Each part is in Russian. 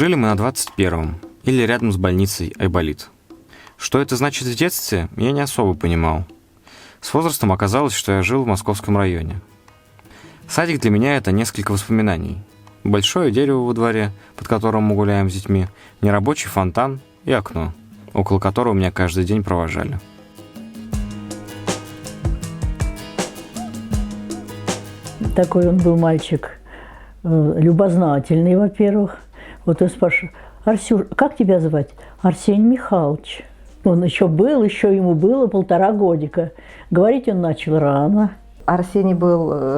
Жили мы на 21-м, или рядом с больницей Айболит. Что это значит в детстве, я не особо понимал. С возрастом оказалось, что я жил в московском районе. Садик для меня — это несколько воспоминаний. Большое дерево во дворе, под которым мы гуляем с детьми, нерабочий фонтан и окно, около которого меня каждый день провожали. Такой он был мальчик, любознательный, во-первых. Вот он спрашивает: Арсюш, как тебя звать? Арсений Михайлович. Он еще ему было 1,5 годика. Говорить он начал рано. Арсений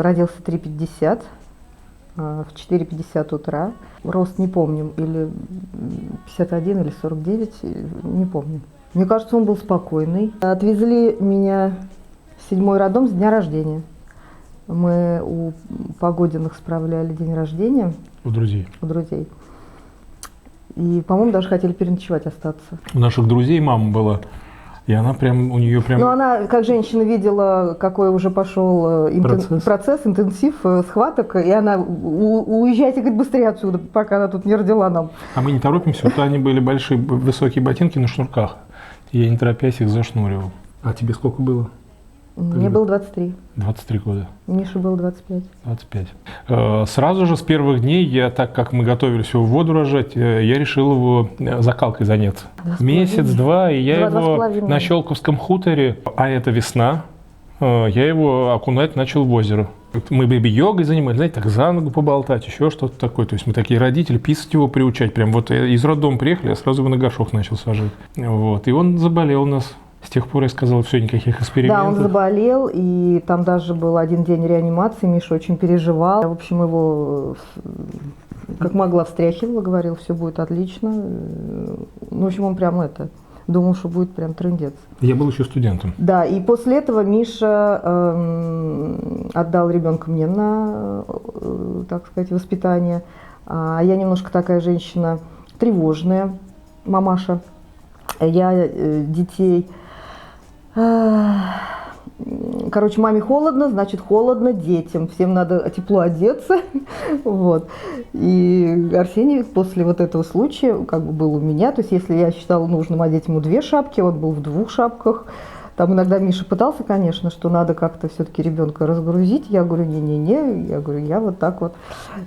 родился в 3:50, в 4:50 утра. Рост не помним, или 51, или 49, не помню. Мне кажется, он был спокойный. Отвезли меня в 7-й роддом с дня рождения. Мы у Погодиных справляли день рождения. У друзей. У друзей. И, по-моему, даже хотели переночевать остаться. У наших друзей мама была, и она прям, у нее прям... Ну, она, как женщина, видела, какой уже пошел процесс, интенсив схваток, и она: уезжайте, говорит, быстрее отсюда, пока она тут не родила нам. А мы не торопимся, вот они были большие, высокие ботинки на шнурках, и я, не торопясь, их зашнуривал. А тебе сколько было? Мне было 23. 23 года. Мише было 25. 25. Сразу же с первых дней так как мы готовились его в воду рожать, я решил его закалкой заняться. Месяц-два, и я его на Щелковском хуторе, а это весна, я его окунать начал в озеро. Мы бэби-йогой занимались, знаете, так за ногу поболтать, еще что-то такое. То есть мы такие родители, писать его приучать. Прям вот из роддома приехали, я сразу его на горшок начал сажать. Вот. И он заболел у нас. С тех пор я сказал, все, никаких экспериментов. Да, он заболел, и там даже был 1 день реанимации, Миша очень переживал. В общем, его как могла встряхивала, говорил, все будет отлично. Ну, в общем, он прям думал, что будет прям трындец. Я был еще студентом. Да, и после этого Миша отдал ребенка мне на, так сказать, воспитание. А я немножко такая женщина тревожная, мамаша. Я детей... Короче, маме холодно, значит холодно детям. Всем надо тепло одеться. Вот. И Арсений после вот этого случая как бы был у меня. То есть если я считала нужным одеть ему 2 шапки, он был в 2 шапках. Там иногда Миша пытался, конечно, что надо как-то все-таки ребенка разгрузить. Я говорю, не-не-не. Я говорю, я вот так вот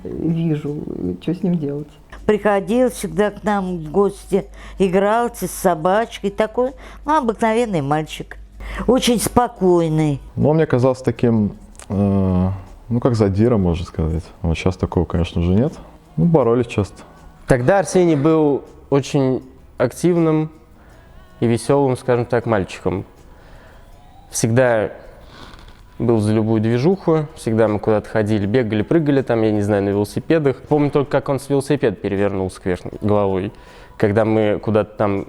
вижу, что с ним делать. Приходил всегда к нам в гости, игрался с собачкой. Такой обыкновенный мальчик. Очень спокойный. Но он мне казался таким, как задиром, можно сказать. Вот сейчас такого, конечно же, нет. Боролись часто. Тогда Арсений был очень активным и веселым, скажем так, мальчиком. Всегда был за любую движуху, всегда мы куда-то ходили, бегали, прыгали там, я не знаю, на велосипедах. Помню только, как он с велосипеда перевернулся кверх головой, когда мы куда-то там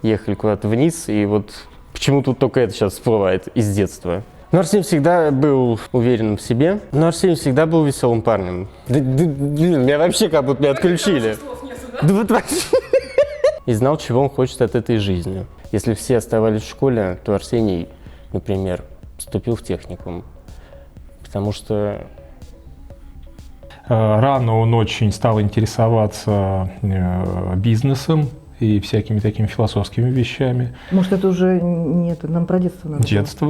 ехали куда-то вниз, и вот почему тут только это сейчас всплывает из детства. Но Арсений всегда был уверенным в себе, но Арсений всегда был веселым парнем. Меня вообще как будто меня отключили. И знал, чего он хочет от этой жизни. Если все оставались в школе, то Арсений, например, вступил в техникум, потому что... Рано он очень стал интересоваться бизнесом и всякими такими философскими вещами. Может, это уже нет, нам про детство надо.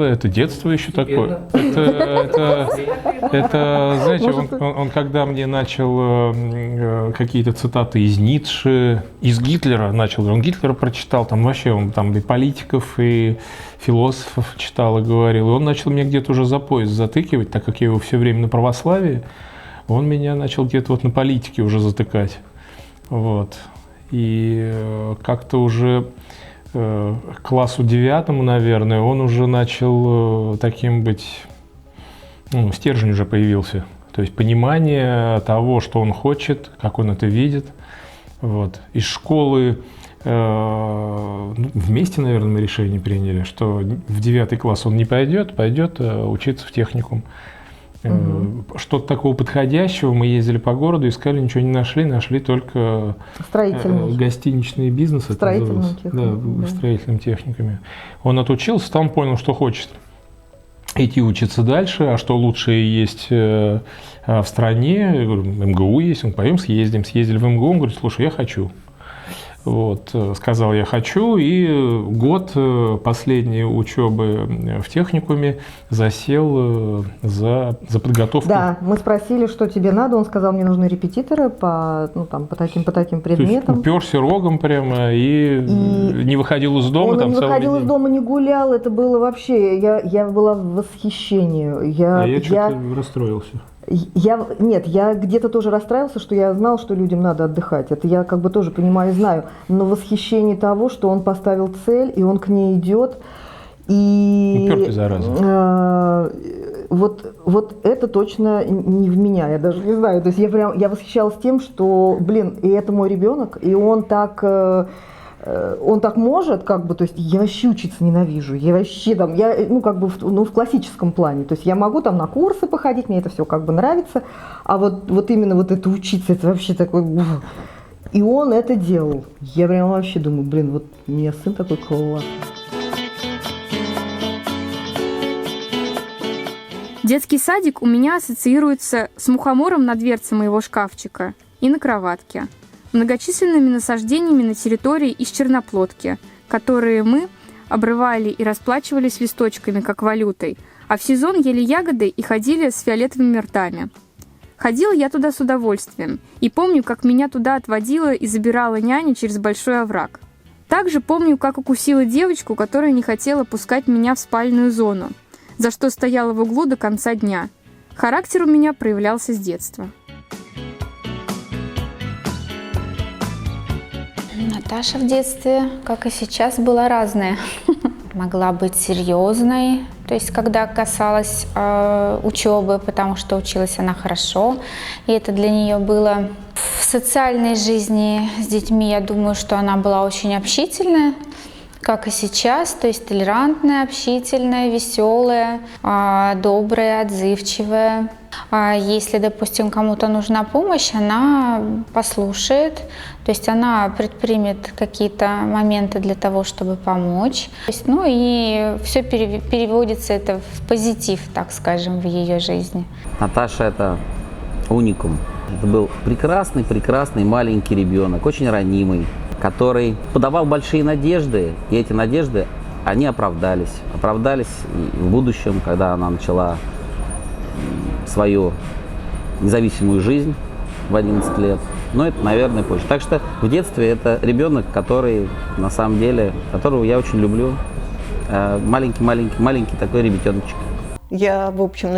Это детство еще такое. Это, знаете, он когда мне начал какие-то цитаты из Ницше, из Гитлера начал, он Гитлера прочитал, там вообще он там и политиков, и философов читал и говорил, и он начал меня где-то уже за пояс затыкивать, так как я его все время на православии, он меня начал где-то вот на политике уже затыкать, вот. И как-то уже к классу 9, наверное, он уже начал таким быть, стержень уже появился. То есть понимание того, что он хочет, как он это видит. Вот. Из школы вместе, наверное, мы решение приняли, что в 9 класс он не пойдет, пойдет учиться в техникум. Что-то такого подходящего. Мы ездили по городу, искали, ничего не нашли. Нашли только гостиничные бизнесы. Строительным техниками. Да, строительными техниками. Он отучился, там понял, что хочет. идти учиться дальше, а что лучше есть в стране. Я говорю, МГУ есть, он поем, съездим. Съездили в МГУ, он говорит, слушай, я хочу. Вот, сказал, я хочу, и год последней учебы в техникуме засел за подготовку. Да, мы спросили, что тебе надо, он сказал, мне нужны репетиторы по таким предметам. То есть уперся рогом прямо и не выходил из дома. Он там не выходил из дома, не гулял, это было вообще, я была в восхищении. Я что-то расстроился. Я где-то тоже расстраивался, что я знал, что людям надо отдыхать. Это я как бы тоже понимаю и знаю. Но восхищение того, что он поставил цель, и он к ней идет. И упертый, зараза. Вот это точно не в меня, я даже не знаю. То есть я восхищалась тем, что, и это мой ребенок, и он так может, как бы, то есть я вообще учиться ненавижу, я вообще там, в классическом плане, то есть я могу там на курсы походить, мне это все как бы нравится, а вот именно вот это учиться, это вообще такой, и он это делал. Я прям вообще думаю, вот у меня сын такой классный. Детский садик у меня ассоциируется с мухомором на дверце моего шкафчика и на кроватке, многочисленными насаждениями на территории из черноплодки, которые мы обрывали и расплачивались листочками, как валютой, а в сезон ели ягоды и ходили с фиолетовыми ртами. Ходила я туда с удовольствием, и помню, как меня туда отводила и забирала няня через большой овраг. Также помню, как укусила девочку, которая не хотела пускать меня в спальную зону, за что стояла в углу до конца дня. Характер у меня проявлялся с детства. Наташа в детстве, как и сейчас, была разная. Могла быть серьезной, то есть когда касалось учебы, потому что училась она хорошо, и это для нее было. В социальной жизни с детьми, я думаю, что она была очень общительная, как и сейчас, то есть толерантная, общительная, веселая, добрая, отзывчивая. Если, допустим, кому-то нужна помощь, она послушает, то есть она предпримет какие-то моменты для того, чтобы помочь. То есть, и все переводится это в позитив, так скажем, в ее жизни. Наташа – это уникум. Это был прекрасный маленький ребенок, очень ранимый, который подавал большие надежды, и эти надежды, они оправдались. Оправдались и в будущем, когда она начала свою независимую жизнь в 11 лет. Но это, наверное, позже. Так что в детстве это ребенок, который, на самом деле, которого я очень люблю. Маленький такой ребятеночек. Я, в общем,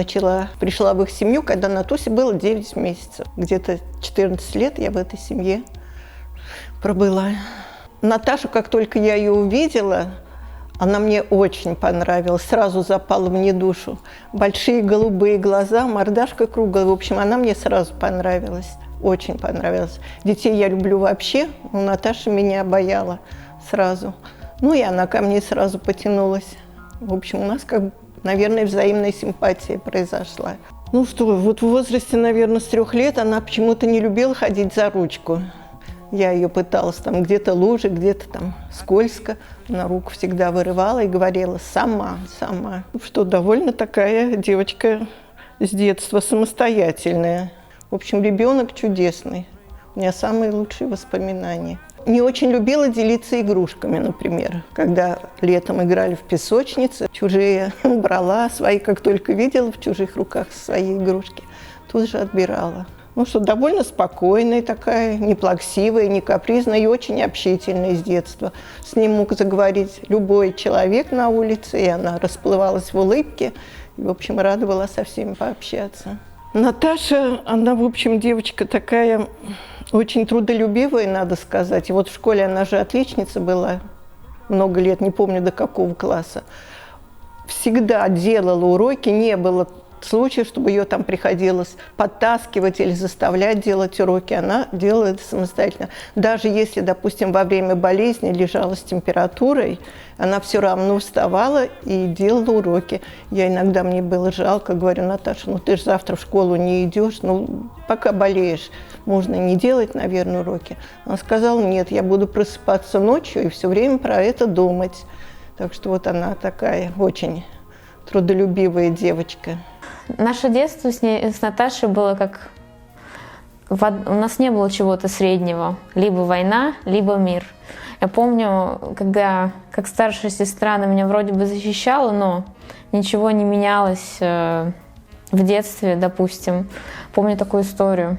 пришла в их семью, когда Натусе было 9 месяцев. Где-то 14 лет я в этой семье пробыла. Наташу, как только я ее увидела, она мне очень понравилась, сразу запала мне душу. Большие голубые глаза, мордашка круглая. В общем, она мне сразу понравилась, очень понравилась. Детей я люблю вообще, но Наташа меня обаяла сразу. И она ко мне сразу потянулась. В общем, у нас, наверное, взаимная симпатия произошла. В возрасте, наверное, с 3 лет она почему-то не любила ходить за ручку. Я ее пыталась, там где-то лужи, где-то там скользко. Она руку всегда вырывала и говорила сама. Что довольно такая девочка с детства самостоятельная. В общем, ребенок чудесный. У меня самые лучшие воспоминания. Не очень любила делиться игрушками, например. Когда летом играли в песочнице, чужие брала, свои как только видела в чужих руках свои игрушки, тут же отбирала. Что довольно спокойная такая, не плаксивая, не капризная и очень общительная с детства. С ним мог заговорить любой человек на улице, и она расплывалась в улыбке. И, в общем, рада была со всеми пообщаться. Наташа, она, в общем, девочка такая очень трудолюбивая, надо сказать. И в школе она же отличница была много лет, не помню до какого класса. Всегда делала уроки, не было случаев, чтобы ее там приходилось подтаскивать или заставлять делать уроки. Она делала это самостоятельно. Даже если, допустим, во время болезни лежала с температурой, она все равно вставала и делала уроки. Мне было жалко, говорю, Наташа, ты же завтра в школу не идешь, пока болеешь, можно не делать, наверное, уроки. Она сказала, нет, я буду просыпаться ночью и все время про это думать. Так что она такая очень трудолюбивая девочка. Наше детство с Наташей было как... У нас не было чего-то среднего. Либо война, либо мир. Я помню, когда как старшая сестра она меня вроде бы защищала, но ничего не менялось в детстве, допустим. Помню такую историю.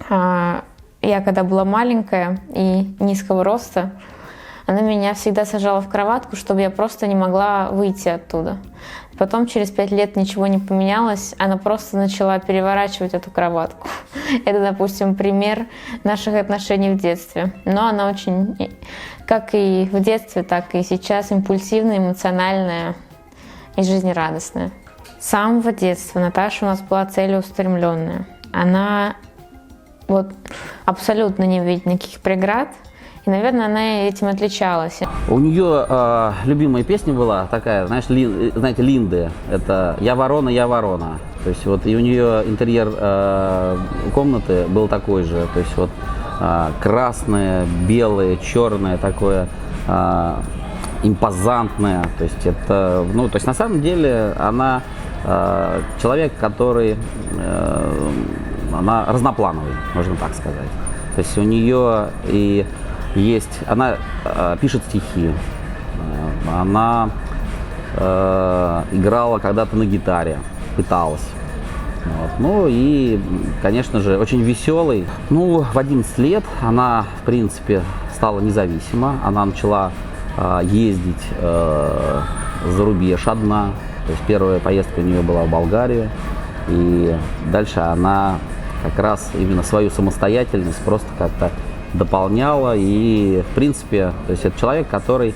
Я когда была маленькая и низкого роста, она меня всегда сажала в кроватку, чтобы я просто не могла выйти оттуда. Потом, через 5 лет, ничего не поменялось, она просто начала переворачивать эту кроватку. Это, допустим, пример наших отношений в детстве. Но она очень, как и в детстве, так и сейчас, импульсивная, эмоциональная и жизнерадостная. С самого детства Наташа у нас была целеустремленная. Она вот абсолютно не видит никаких преград. И, наверное, она этим отличалась. У нее любимая песня была такая, знаешь, знаете, Линды. Это «Я ворона, я ворона». То есть вот и у нее интерьер комнаты был такой же. То есть вот красное, белое, черное, такое импозантное. То есть это, ну, то есть на самом деле она человек, который, она разноплановый, можно так сказать. То есть у нее и есть, она пишет стихи, она играла когда-то на гитаре, пыталась. Вот. Ну и, конечно же, очень веселый. Ну, в 11 лет она, в принципе, стала независима. Она начала ездить за рубеж одна. То есть первая поездка у нее была в Болгарию. И дальше она как раз именно свою самостоятельность просто как-то дополняла. И, в принципе, то есть это человек, который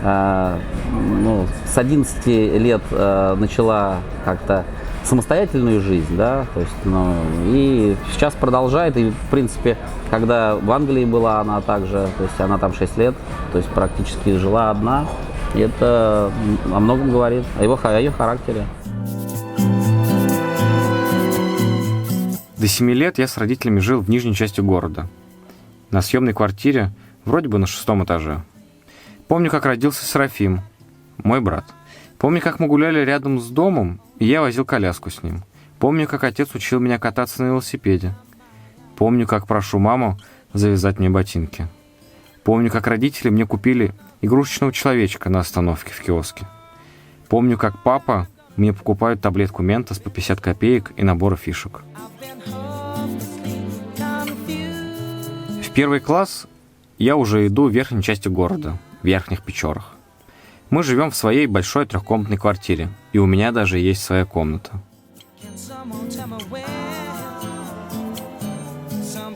ну, с 11 лет начала как-то самостоятельную жизнь, да, то есть, ну, и сейчас продолжает, и, в принципе, когда в Англии была она также, то есть она там 6 лет, то есть практически жила одна, и это о многом говорит, о ее характере. До 7 лет я с родителями жил в нижней части города, на съемной квартире, вроде бы на 6-м этаже. Помню, как родился Серафим, мой брат. Помню, как мы гуляли рядом с домом, и я возил коляску с ним. Помню, как отец учил меня кататься на велосипеде. Помню, как прошу маму завязать мне ботинки. Помню, как родители мне купили игрушечного человечка на остановке в киоске. Помню, как папа мне покупает таблетку Ментос по 50 копеек и набор фишек. В 1 класс я уже иду в верхней части города, в Верхних Печорах. Мы живем в своей большой 3-комнатной квартире, и у меня даже есть своя комната.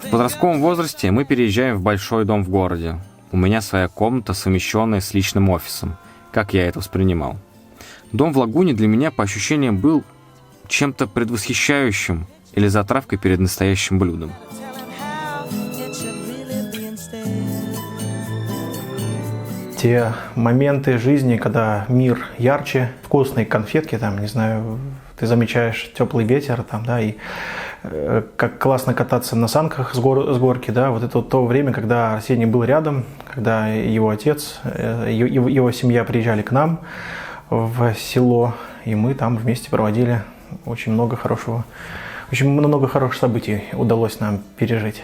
В подростковом возрасте мы переезжаем в большой дом в городе. У меня своя комната, совмещенная с личным офисом, как я это воспринимал. Дом в Лагуне для меня по ощущениям был чем-то предвосхищающим или затравкой перед настоящим блюдом. Те моменты жизни, когда мир ярче, вкусные конфетки, там, не знаю, ты замечаешь теплый ветер, там, да, и как классно кататься на санках с горки, да, вот это вот то время, когда Арсений был рядом, когда его отец, его семья приезжали к нам в село, и мы там вместе проводили очень много хороших событий удалось нам пережить.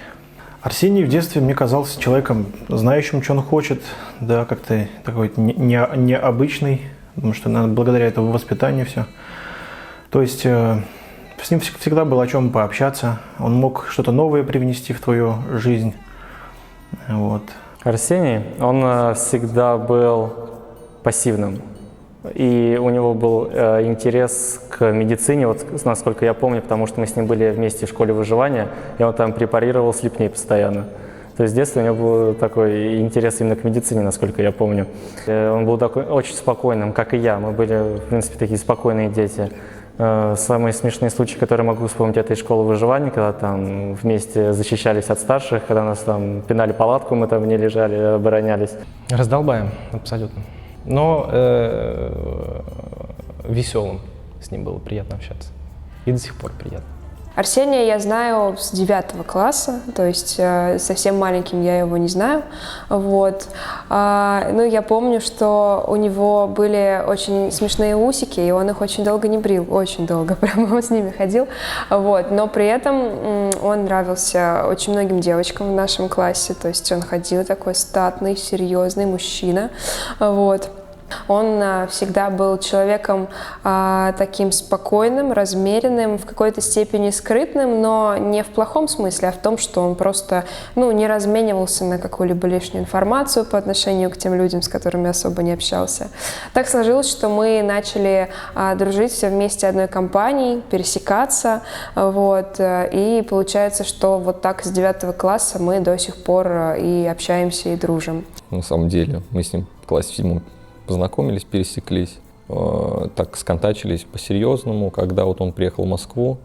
Арсений в детстве мне казался человеком, знающим, что он хочет, да, как-то такой необычный, потому что благодаря этому воспитанию все. То есть с ним всегда было о чем пообщаться, он мог что-то новое привнести в твою жизнь. Вот. Арсений, он всегда был пассивным. И у него был интерес к медицине, вот насколько я помню, потому что мы с ним были вместе в школе выживания, и он там препарировал слепней постоянно. То есть с детства у него был такой интерес именно к медицине, насколько я помню. Он был такой очень спокойным, как и я. Мы были, в принципе, такие спокойные дети. Самые смешные случаи, которые могу вспомнить, это из школы выживания, когда там вместе защищались от старших, когда нас там пинали палатку, мы там не лежали, оборонялись. Раздолбаем, абсолютно. Но веселым, с ним было приятно общаться. И до сих пор приятно. Арсения я знаю с 9 класса, то есть совсем маленьким я его не знаю. Вот. Ну, я помню, что у него были очень смешные усики, и он их очень долго не брил, очень долго, прямо он с ними ходил. Вот. Но при этом он нравился очень многим девочкам в нашем классе, то есть он ходил такой статный, серьезный мужчина. Вот. Он всегда был человеком таким спокойным, размеренным, в какой-то степени скрытным, но не в плохом смысле, а в том, что он просто не разменивался на какую-либо лишнюю информацию по отношению к тем людям, с которыми особо не общался. Так сложилось, что мы начали дружить все вместе одной компанией, пересекаться, вот, и получается, что вот так с 9 класса мы до сих пор и общаемся, и дружим. На самом деле мы с ним в классе 7 познакомились, пересеклись, так сконтачились по-серьезному, когда вот он приехал в Москву,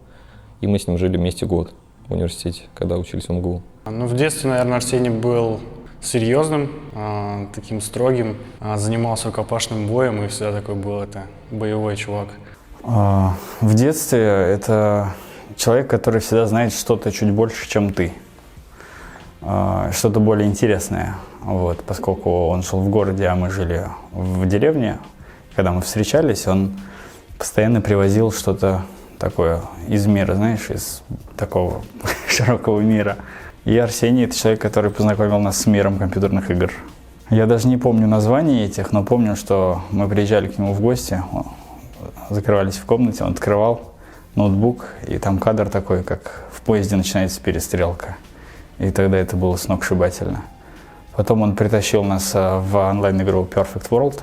и мы с ним жили вместе год в университете, когда учились в МГУ. Ну, в детстве, наверное, Арсений был серьезным, таким строгим, занимался рукопашным боем, и всегда такой был боевой чувак. В детстве это человек, который всегда знает что-то чуть больше, чем ты, что-то более интересное. Вот, поскольку он жил в городе, а мы жили в деревне, когда мы встречались, он постоянно привозил что-то такое из мира, знаешь, из такого широкого мира. И Арсений – это человек, который познакомил нас с миром компьютерных игр. Я даже не помню названий этих, но помню, что мы приезжали к нему в гости, закрывались в комнате, он открывал ноутбук, и там кадр такой, как в поезде начинается перестрелка. И тогда это было сногсшибательно. Потом он притащил нас в онлайн-игру Perfect World,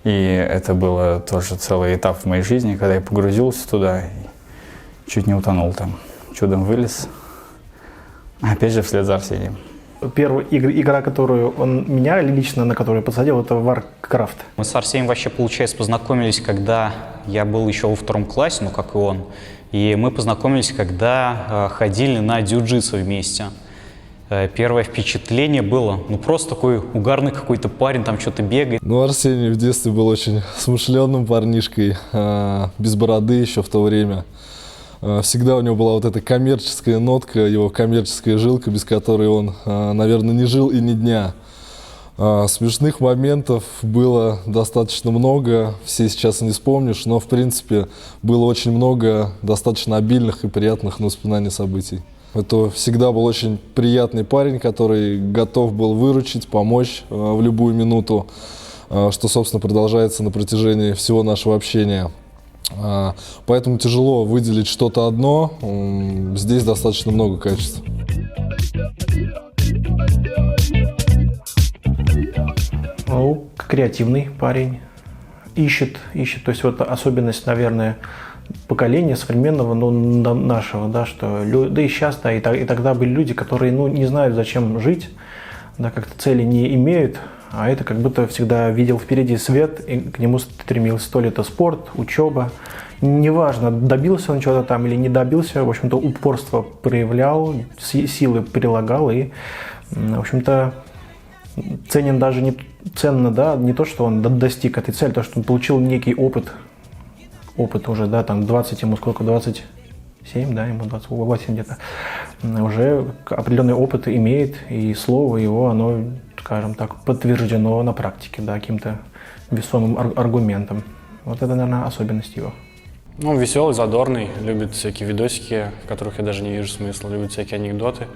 и это было тоже целый этап в моей жизни, когда я погрузился туда и чуть не утонул там. Чудом вылез, опять же вслед за Арсением. Первая игра, которую меня лично, на которую подсадил, это Warcraft. Мы с Арсением вообще, получается, познакомились, когда я был еще во 2 классе, ну как и он. И мы познакомились, когда ходили на дзюджитсу вместе. Первое впечатление было, просто такой угарный какой-то парень, там что-то бегает. Арсений в детстве был очень смышленным парнишкой, без бороды еще в то время. Всегда у него была вот эта коммерческая нотка, его коммерческая жилка, без которой он, наверное, не жил и ни дня. Смешных моментов было достаточно много, все сейчас не вспомнишь, но, в принципе, было очень много достаточно обильных и приятных воспоминаний событий. Это всегда был очень приятный парень, который готов был выручить, помочь в любую минуту, что, собственно, продолжается на протяжении всего нашего общения. Поэтому тяжело выделить что-то одно, здесь достаточно много качеств. Креативный парень, ищет, то есть вот особенность, наверное, поколения современного, нашего, да, что да и сейчас, да, и тогда были люди, которые, не знают, зачем жить, да, как-то цели не имеют, а это как будто всегда видел впереди свет и к нему стремился. То ли это спорт, учеба, неважно, добился он чего-то там или не добился, в общем-то, упорство проявлял, силы прилагал и, в общем-то, ценно, да, не то, что он достиг этой цели, то, что он получил некий опыт уже, да, там 20, ему сколько, 27, да, ему 28 где-то, уже определенный опыт имеет, и слово его, оно, скажем так, подтверждено на практике, да, каким-то весомым аргументом. Вот это, наверное, особенность его. Веселый, задорный, любит всякие видосики, в которых я даже не вижу смысла, любит всякие анекдоты.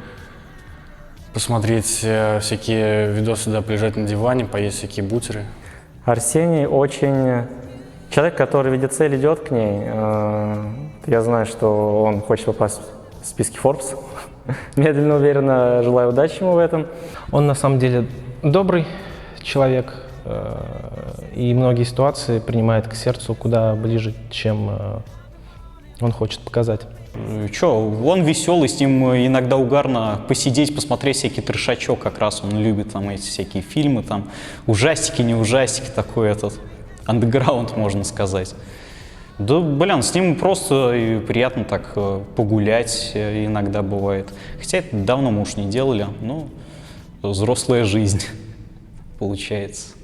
Посмотреть всякие видосы, да, полежать на диване, поесть всякие бутеры. Арсений очень человек, который видит цель, идет к ней. Я знаю, что он хочет попасть в списки Forbes. Медленно, уверенно желаю удачи ему в этом. Он на самом деле добрый человек и многие ситуации принимает к сердцу куда ближе, чем он хочет показать. Он веселый, с ним иногда угарно посидеть, посмотреть всякий трешачок, как раз он любит там эти всякие фильмы, там ужастики, не ужастики, такой этот андеграунд, можно сказать. Да, с ним просто и приятно так погулять иногда бывает. Хотя это давно мы уж не делали, но взрослая жизнь получается.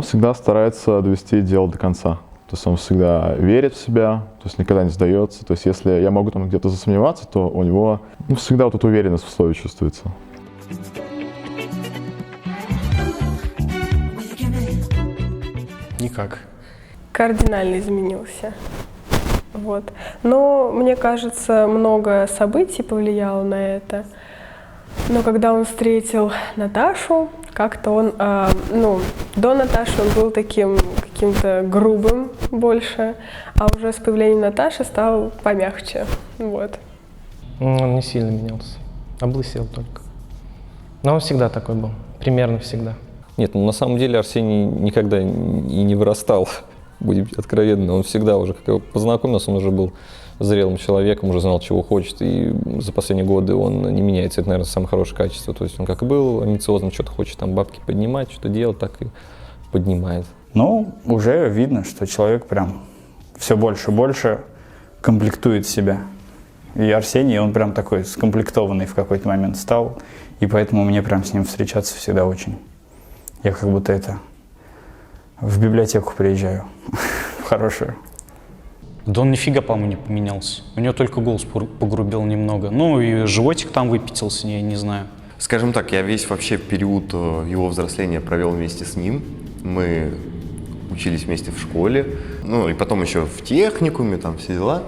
Всегда старается довести дело до конца. То есть он всегда верит в себя, то есть никогда не сдается. То есть если я могу там где-то засомневаться, то у него всегда вот эта уверенность в слове чувствуется. Никак. Кардинально изменился. Вот. Но, мне кажется, много событий повлияло на это. Но когда он встретил Наташу, как-то он, до Наташи он был таким каким-то грубым больше, а уже с появлением Наташи стал помягче. Вот. Он не сильно менялся, облысел только. Но он всегда такой был, примерно всегда. Нет, на самом деле Арсений никогда и не вырастал, будем откровенны. Он всегда уже, как его познакомился, он уже был зрелым человеком, уже знал, чего хочет. И за последние годы он не меняется. Это, наверное, самое хорошее качество. То есть он как и был амбициозным, что-то хочет там бабки поднимать, что-то делать, так и поднимает. Ну, уже видно, что человек прям все больше и больше комплектует себя. И Арсений, он прям такой скомплектованный в какой-то момент стал. И поэтому мне прям с ним встречаться всегда очень... Я как будто в библиотеку приезжаю, в хорошую. Да он нифига, по-моему, не поменялся. У него только голос погрубел немного. Ну и животик там выпятился, я не знаю. Скажем так, я весь вообще период его взросления провел вместе с ним. Мы учились вместе в школе, ну и потом еще в техникуме, там все дела.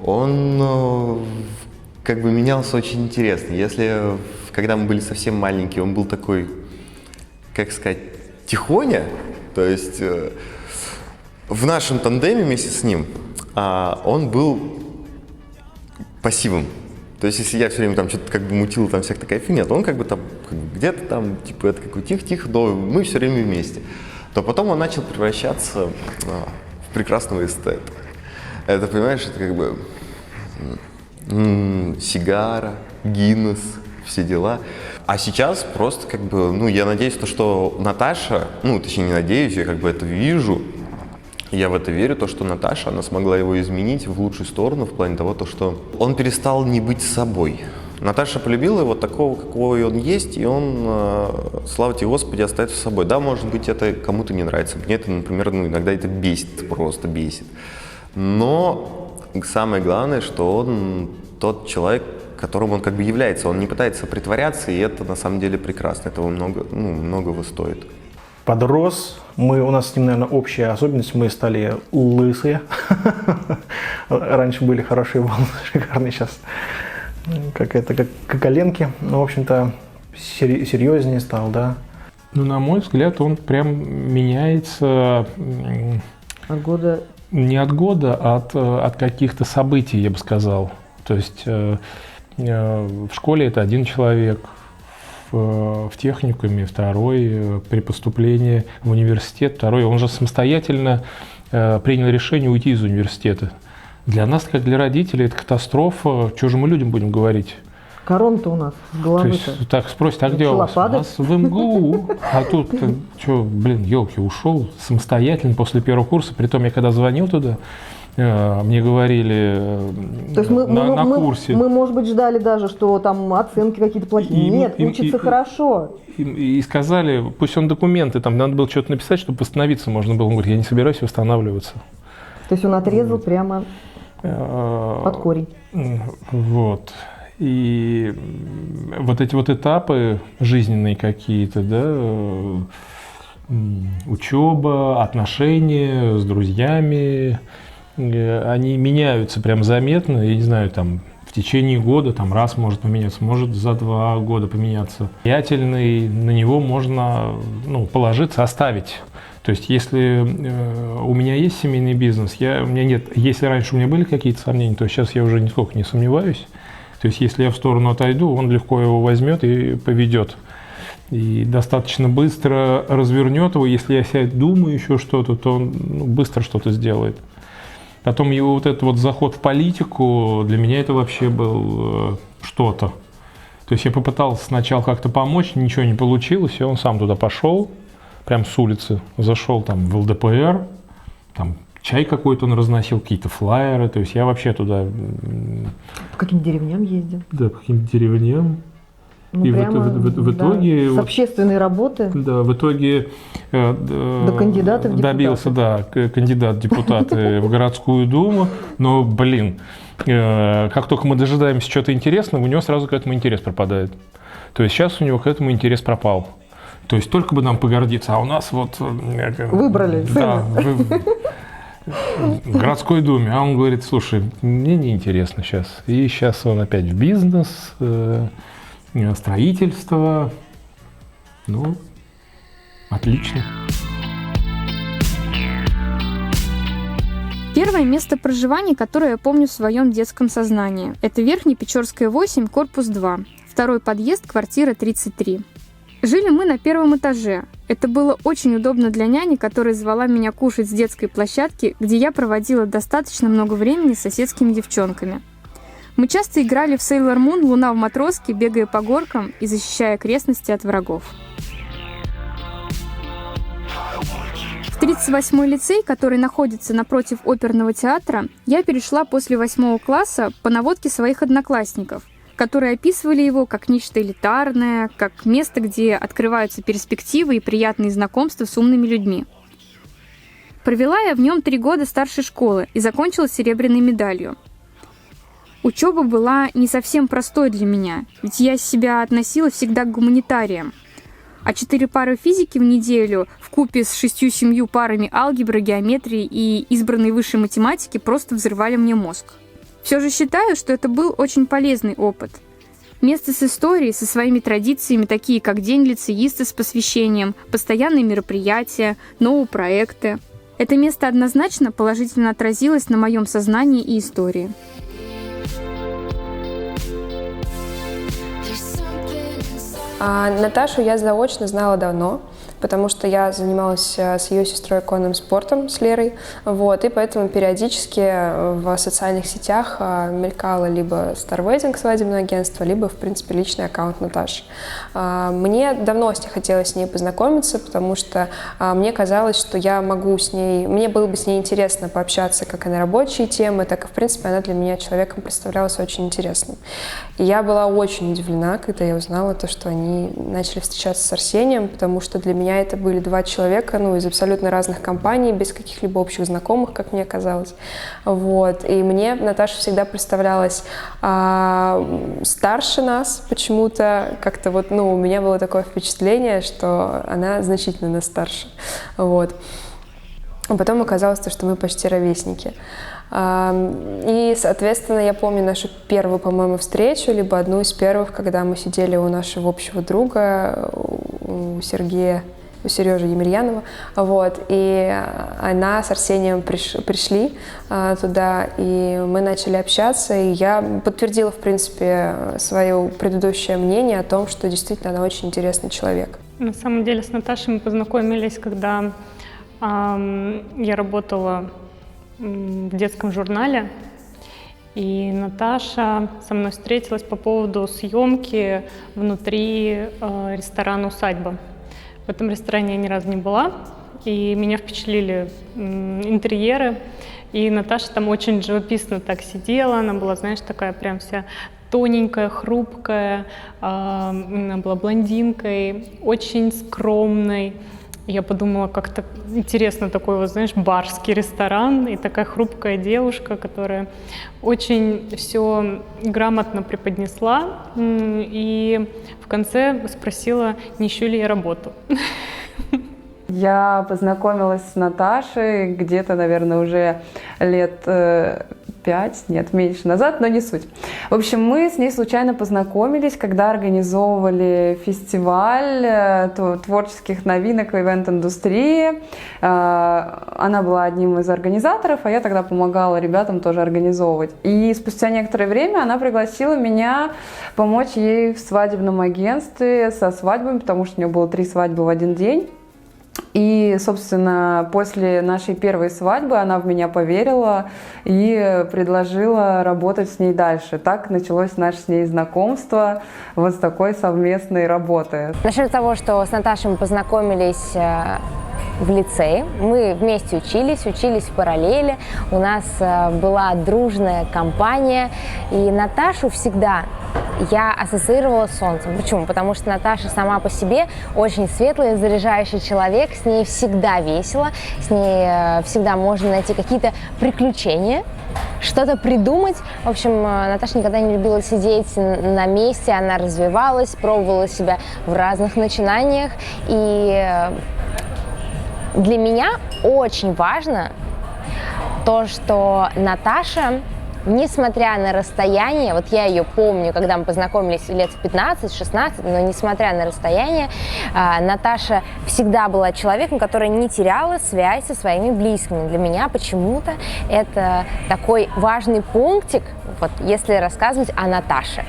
Он как бы менялся очень интересно. Когда мы были совсем маленькие, он был такой, как сказать, тихоня. То есть в нашем тандеме вместе с ним он был пассивом. То есть если я все время там что-то как бы мутил, там всякая такая фигня, то он как бы там где-то там, типа, это какой тихо-тихо, но мы все время вместе. То потом он начал превращаться в прекрасного эстета. Это, понимаешь, это как бы сигара, Гиннес, все дела. А сейчас просто как бы, я надеюсь, что Наташа, точнее не надеюсь, я как бы это вижу, я в это верю, что Наташа, она смогла его изменить в лучшую сторону, в плане того, что он перестал не быть собой. Наташа полюбила его такого, какой он есть, и он, слава тебе Господи, остается собой. Да, может быть, это кому-то не нравится. Мне это, например, иногда это бесит, просто бесит. Но самое главное, что он тот человек, которым он как бы является. Он не пытается притворяться, и это на самом деле прекрасно. Этого многого стоит. Подрос. У нас с ним, наверное, общая особенность. Мы стали лысые. Раньше были хорошие волосы, шикарные, сейчас как коленки. Ну, в общем-то, серьезнее стал, да. Ну, на мой взгляд, он прям меняется... От года? Не от года, а от каких-то событий, я бы сказал. То есть в школе это один человек, в техникуме второй, при поступлении в университет второй. Он же самостоятельно принял решение уйти из университета. Для нас, как для родителей, это катастрофа. Что же мы людям будем говорить? Корона-то у нас с головы-то. Так спросят, а где у вас? У нас в МГУ. А тут, елки, ушел самостоятельно после первого курса. Притом я когда звонил туда, мне говорили то есть на курсе. Мы, может быть, ждали даже, что там оценки какие-то плохие. Нет, учится хорошо. И сказали, пусть он документы, там надо было что-то написать, чтобы восстановиться можно было. Он говорит, я не собираюсь восстанавливаться. То есть он отрезал прямо под корень. Вот. И вот эти вот этапы жизненные какие-то, да, учеба, отношения с друзьями, они меняются прям заметно. Я не знаю, там в течение года там раз может поменяться, может за 2 года поменяться. Влиятельный, на него можно положиться, оставить. То есть если у меня есть семейный бизнес, у меня нет, если раньше у меня были какие-то сомнения, то сейчас я уже нисколько не сомневаюсь. То есть если я в сторону отойду, он легко его возьмет и поведет. И достаточно быстро развернет его. Если я себе думаю еще что-то, то он быстро что-то сделает. Потом его вот этот вот заход в политику, для меня это вообще был что-то. То есть я попытался сначала как-то помочь, ничего не получилось, и он сам туда пошел, прям с улицы, зашел там в ЛДПР, там чай какой-то он разносил, какие-то флаеры, то есть я вообще туда... По каким деревням ездил? Да, по каким-то деревням. Ну, и прямо, в итоге... с общественной работы Да, в итоге до кандидата в депутаты. добился, да, кандидат в депутаты в городскую думу. Но, блин, как только мы дожидаемся чего-то интересного, у него сразу к этому интерес пропадает. То есть сейчас у него к этому интерес пропал. То есть только бы нам погордиться, а у нас вот... Выбрали да, в городской думе. А он говорит, слушай, мне неинтересно сейчас. И сейчас он опять в бизнес, строительство. Ну, отлично. Первое место проживания, которое я помню в своем детском сознании, это Верхнепечорская, 8, корпус 2, второй подъезд, квартира 33. Жили мы на первом этаже. Это было очень удобно для няни, которая звала меня кушать с детской площадки, где я проводила достаточно много времени с соседскими девчонками. Мы часто играли в Sailor Moon, Луна в матроске, бегая по горкам и защищая окрестности от врагов. В 38-й лицей, который находится напротив оперного театра, я перешла после 8 класса по наводке своих одноклассников, которые описывали его как нечто элитарное, как место, где открываются перспективы и приятные знакомства с умными людьми. Провела я в нем 3 года старшей школы и закончила серебряной медалью. Учеба была не совсем простой для меня, ведь я себя относила всегда к гуманитариям. А 4 пары физики в неделю вкупе с 6-7 парами алгебры, геометрии и избранной высшей математики просто взрывали мне мозг. Все же считаю, что это был очень полезный опыт. Место с историей, со своими традициями, такие как День лицеиста с посвящением, постоянные мероприятия, ноу-проекты. Это место однозначно положительно отразилось на моем сознании и истории. Наташу я заочно знала давно, потому что я занималась с ее сестрой конным спортом, с Лерой, вот, и поэтому периодически в социальных сетях мелькало либо Star Wedding, свадебное агентство, либо, в принципе, личный аккаунт Наташи. Мне давно хотелось с ней познакомиться, потому что мне казалось, что я могу с ней, мне было бы с ней интересно пообщаться как и на рабочие темы, так и, в принципе, она для меня человеком представлялась очень интересным. И я была очень удивлена, когда я узнала то, что они начали встречаться с Арсением, потому что для меня это были 2 человека, из абсолютно разных компаний, без каких-либо общих знакомых, как мне казалось. Вот. И мне Наташа всегда представлялась старше нас почему-то. Как-то у меня было такое впечатление, что она значительно нас старше. Вот. А потом оказалось, что мы почти ровесники. И, соответственно, я помню нашу первую, по-моему, встречу, либо одну из первых, когда мы сидели у нашего общего друга, у Сережи Емельянова, вот, и она с Арсением пришли туда, и мы начали общаться, и я подтвердила, в принципе, свое предыдущее мнение о том, что действительно она очень интересный человек. На самом деле с Наташей мы познакомились, когда я работала в детском журнале, и Наташа со мной встретилась по поводу съемки внутри ресторана «Усадьба». В этом ресторане я ни разу не была, и меня впечатлили интерьеры, и Наташа там очень живописно так сидела, она была, знаешь, такая прям вся тоненькая, хрупкая, она была блондинкой, очень скромной. Я подумала, как-то интересно такой, знаешь, барский ресторан и такая хрупкая девушка, которая очень все грамотно преподнесла и в конце спросила, не ищу ли я работу. Я познакомилась с Наташей где-то, наверное, уже лет 5, нет, меньше назад, но не суть. В общем, мы с ней случайно познакомились, когда организовывали фестиваль творческих новинок в ивент-индустрии. Она была одним из организаторов, а я тогда помогала ребятам тоже организовывать. И спустя некоторое время она пригласила меня помочь ей в свадебном агентстве со свадьбами, потому что у нее было 3 свадьбы в один день. И, собственно, после нашей первой свадьбы она в меня поверила и предложила работать с ней дальше. Так началось наше с ней знакомство вот с такой совместной работы. Насчет того, что с Наташей мы познакомились в лицее, мы вместе учились в параллели, у нас была дружная компания, и Наташу всегда я ассоциировала с солнцем. Почему? Потому что Наташа сама по себе очень светлый, заряжающий человек, с ней всегда весело, с ней всегда можно найти какие-то приключения, что-то придумать. В общем, Наташа никогда не любила сидеть на месте, она развивалась, пробовала себя в разных начинаниях. И для меня очень важно то, что Наташа, несмотря на расстояние, вот я ее помню, когда мы познакомились лет в 15-16, но несмотря на расстояние, Наташа всегда была человеком, который не теряла связь со своими близкими. Для меня почему-то это такой важный пунктик, вот, если рассказывать о Наташе.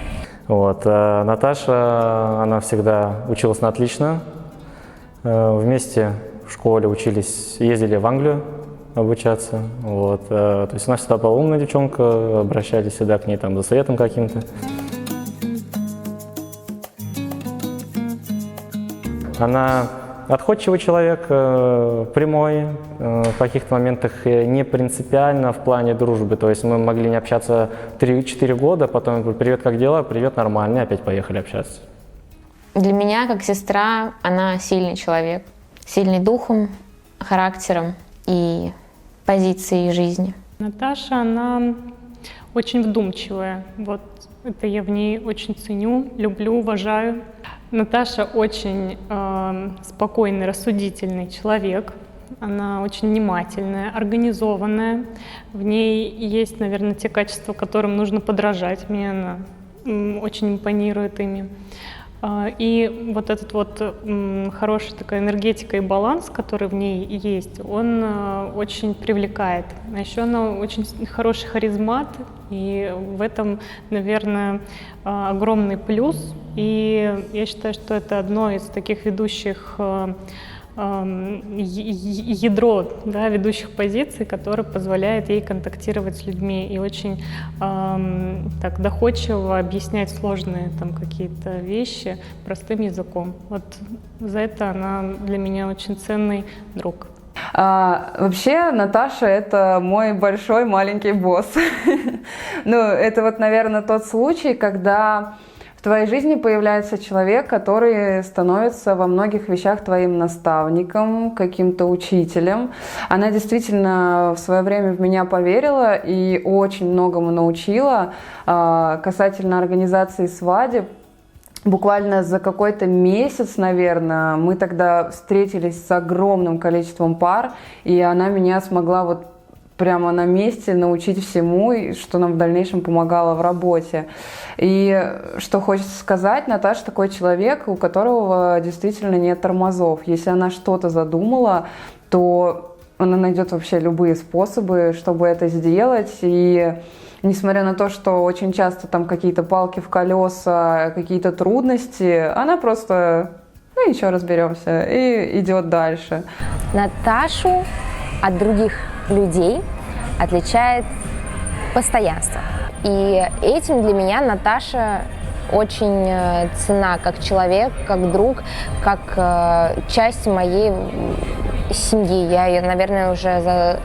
Вот. Наташа, она всегда училась на отлично. Вместе в школе учились, ездили в Англию обучаться. Вот. То есть она всегда была умная девчонка, обращались всегда к ней там за советом каким-то. Она отходчивый человек, прямой, в каких-то моментах не принципиально в плане дружбы. То есть мы могли не общаться 3-4 года, потом я говорю: привет, как дела? Привет, нормально, и опять поехали общаться. Для меня, как сестра, она сильный человек. Сильный духом, характером и позицией жизни. Наташа, она очень вдумчивая. Вот это я в ней очень ценю, люблю, уважаю. Наташа очень спокойный, рассудительный человек. Она очень внимательная, организованная. В ней есть, наверное, те качества, которым нужно подражать. Мне она очень импонирует ими. И вот этот вот хорошая такая энергетика и баланс, который в ней есть, он очень привлекает. А еще она очень хороший харизмат, и в этом, наверное, огромный плюс. И я считаю, что это одно из таких ведущих ядро, да, ведущих позиций, которое позволяет ей контактировать с людьми и очень так доходчиво объяснять сложные там какие-то вещи простым языком. Вот за это она для меня очень ценный друг. Вообще, Наташа — это мой большой маленький босс. Ну, это вот, наверное, тот случай, когда в твоей жизни появляется человек, который становится во многих вещах твоим наставником, каким-то учителем. Она действительно в свое время в меня поверила и очень многому научила касательно организации свадеб. Буквально за какой-то месяц, наверное, мы тогда встретились с огромным количеством пар, и она меня смогла вот прямо на месте научить всему, что нам в дальнейшем помогало в работе. И что хочется сказать, Наташа такой человек, у которого действительно нет тормозов. Если она что-то задумала, то она найдет вообще любые способы, чтобы это сделать. И несмотря на то, что очень часто там какие-то палки в колеса, какие-то трудности, она просто, ну ничего, разберемся, и идет дальше. Наташу от других людей отличает постоянство. И этим для меня Наташа очень ценна как человек, как друг, как часть моей семьи. Я ее, наверное, уже за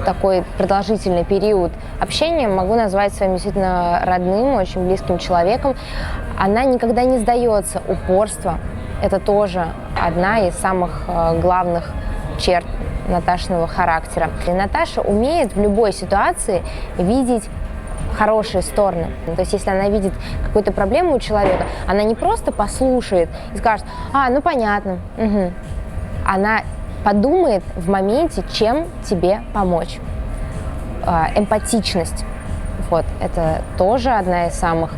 такой продолжительный период общения могу назвать своим действительно родным, очень близким человеком. Она никогда не сдается. Упорство – это тоже одна из самых главных черт Наташиного характера. И Наташа умеет в любой ситуации видеть хорошие стороны. То есть если она видит какую-то проблему у человека, она не просто послушает и скажет: ну понятно, угу. Она подумает в моменте, чем тебе помочь. Эмпатичность. Вот, это тоже одна из самых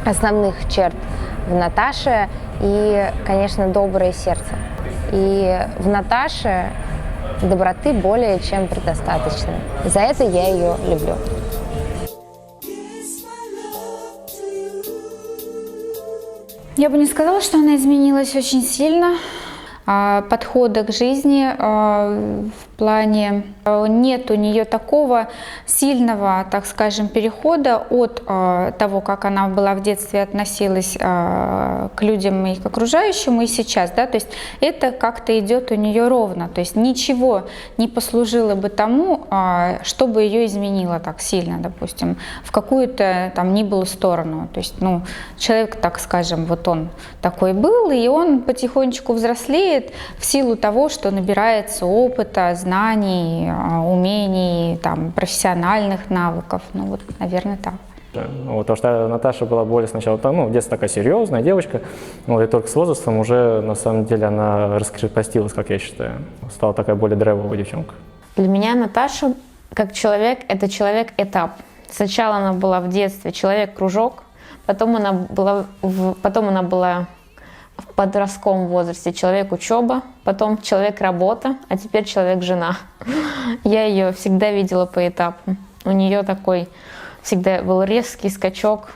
основных черт в Наташе. И, конечно, доброе сердце. И в Наташе доброты более чем предостаточно. За это я ее люблю. Я бы не сказала, что она изменилась очень сильно. Подхода к жизни, в плане нет у нее такого сильного, так скажем, перехода от того, как она была в детстве, относилась к людям и к окружающим, и сейчас, да, то есть это как-то идет у нее ровно, то есть ничего не послужило бы тому, чтобы ее изменило так сильно, допустим, в какую-то там ни было сторону, то есть, ну, человек, так скажем, вот он такой был, и он потихонечку взрослеет в силу того, что набирается опыта, знаний, умений, там, профессиональных навыков. Ну вот, наверное, так. Вот, потому что Наташа была более сначала, ну, в детстве такая серьезная девочка, вот, и только с возрастом уже, на самом деле, она раскрепостилась, как я считаю. Стала такая более драйвовая девчонка. Для меня Наташа, как человек, это человек-этап. Сначала она была в детстве человек-кружок, потом она была в подростковом возрасте человек-учеба, потом человек-работа, а теперь человек-жена. Я ее всегда видела по этапу. У нее такой всегда был резкий скачок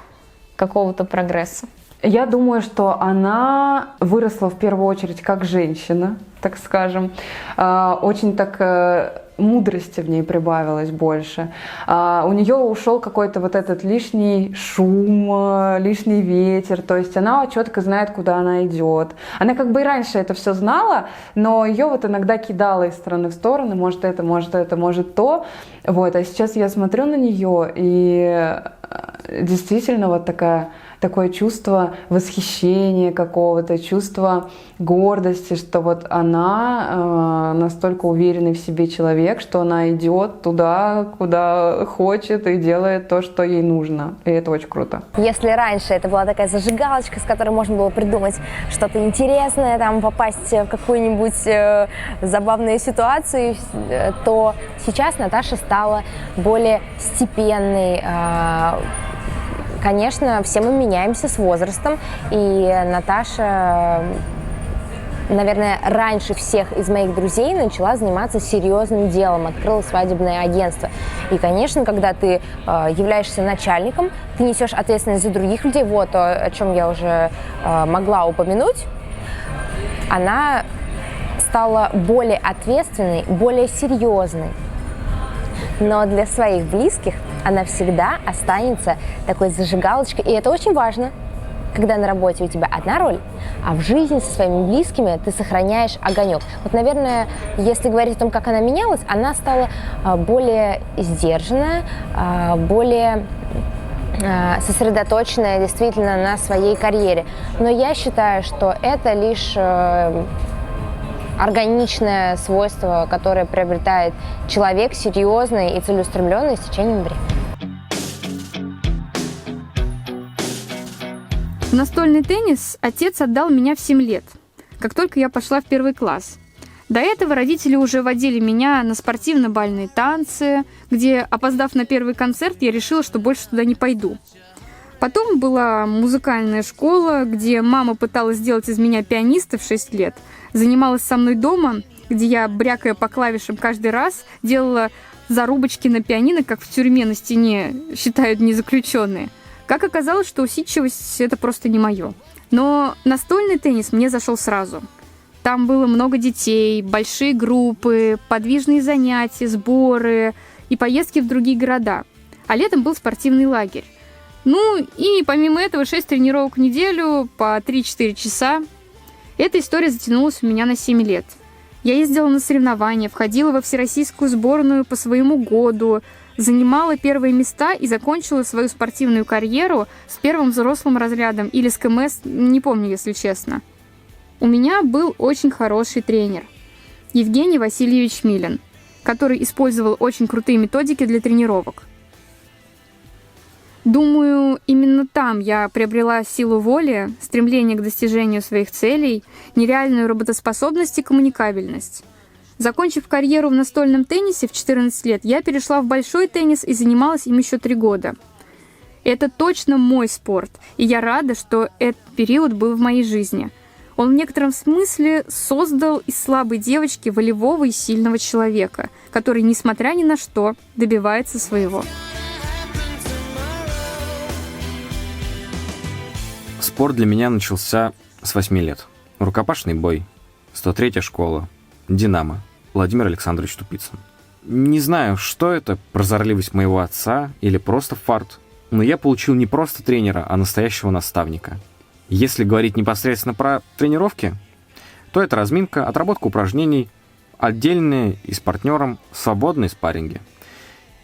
какого-то прогресса. Я думаю, что она выросла в первую очередь как женщина, так скажем. Очень так мудрости в ней прибавилось больше. У нее ушел какой-то вот этот лишний шум, лишний ветер. То есть она четко знает, куда она идет. Она как бы и раньше это все знала, но ее вот иногда кидало из стороны в сторону. Может это, может то. Вот. А сейчас я смотрю на нее, и действительно вот такое чувство восхищения какого-то, чувство гордости, что вот она настолько уверенный в себе человек, что она идет туда, куда хочет, и делает то, что ей нужно. И это очень круто. Если раньше это была такая зажигалочка, с которой можно было придумать что-то интересное, там, попасть в какую-нибудь забавную ситуацию, то сейчас Наташа стала более степенной. Конечно, все мы меняемся с возрастом, и Наташа, наверное, раньше всех из моих друзей начала заниматься серьезным делом, открыла свадебное агентство. И, конечно, когда ты являешься начальником, ты несешь ответственность за других людей, вот то, о чем я уже могла упомянуть, она стала более ответственной, более серьезной. Но для своих близких она всегда останется такой зажигалочкой. И это очень важно, когда на работе у тебя одна роль, а в жизни со своими близкими ты сохраняешь огонек. Вот, наверное, если говорить о том, как она менялась, она стала более сдержанная, более сосредоточенная действительно на своей карьере. Но я считаю, что это лишь органичное свойство, которое приобретает человек серьезный и целеустремленный с течением времени. В настольный теннис отец отдал меня в 7 лет, как только я пошла в 1 класс. До этого родители уже водили меня на спортивно-бальные танцы, где, опоздав на 1-й концерт, я решила, что больше туда не пойду. Потом была музыкальная школа, где мама пыталась сделать из меня пианиста в 6 лет. Занималась со мной дома, где я, брякая по клавишам каждый раз, делала зарубочки на пианино, как в тюрьме на стене считают незаключенные. Как оказалось, что усидчивость – это просто не мое. Но настольный теннис мне зашел сразу. Там было много детей, большие группы, подвижные занятия, сборы и поездки в другие города. А летом был спортивный лагерь. Ну и помимо этого 6 тренировок в неделю по 3-4 часа. Эта история затянулась у меня на 7 лет. Я ездила на соревнования, входила во всероссийскую сборную по своему году, занимала первые места и закончила свою спортивную карьеру с первым взрослым разрядом или с КМС, не помню, если честно. У меня был очень хороший тренер, Евгений Васильевич Милин, который использовал очень крутые методики для тренировок. Думаю, именно там я приобрела силу воли, стремление к достижению своих целей, нереальную работоспособность и коммуникабельность. Закончив карьеру в настольном теннисе в 14 лет, я перешла в большой теннис и занималась им еще 3 года. Это точно мой спорт, и я рада, что этот период был в моей жизни. Он в некотором смысле создал из слабой девочки волевого и сильного человека, который, несмотря ни на что, добивается своего. Спорт для меня начался с 8 лет. Рукопашный бой, 103-я школа, «Динамо». Владимир Александрович Тупицын. Не знаю, что это, прозорливость моего отца или просто фарт, но я получил не просто тренера, а настоящего наставника. Если говорить непосредственно про тренировки, то это разминка, отработка упражнений, отдельные и с партнером свободные спарринги.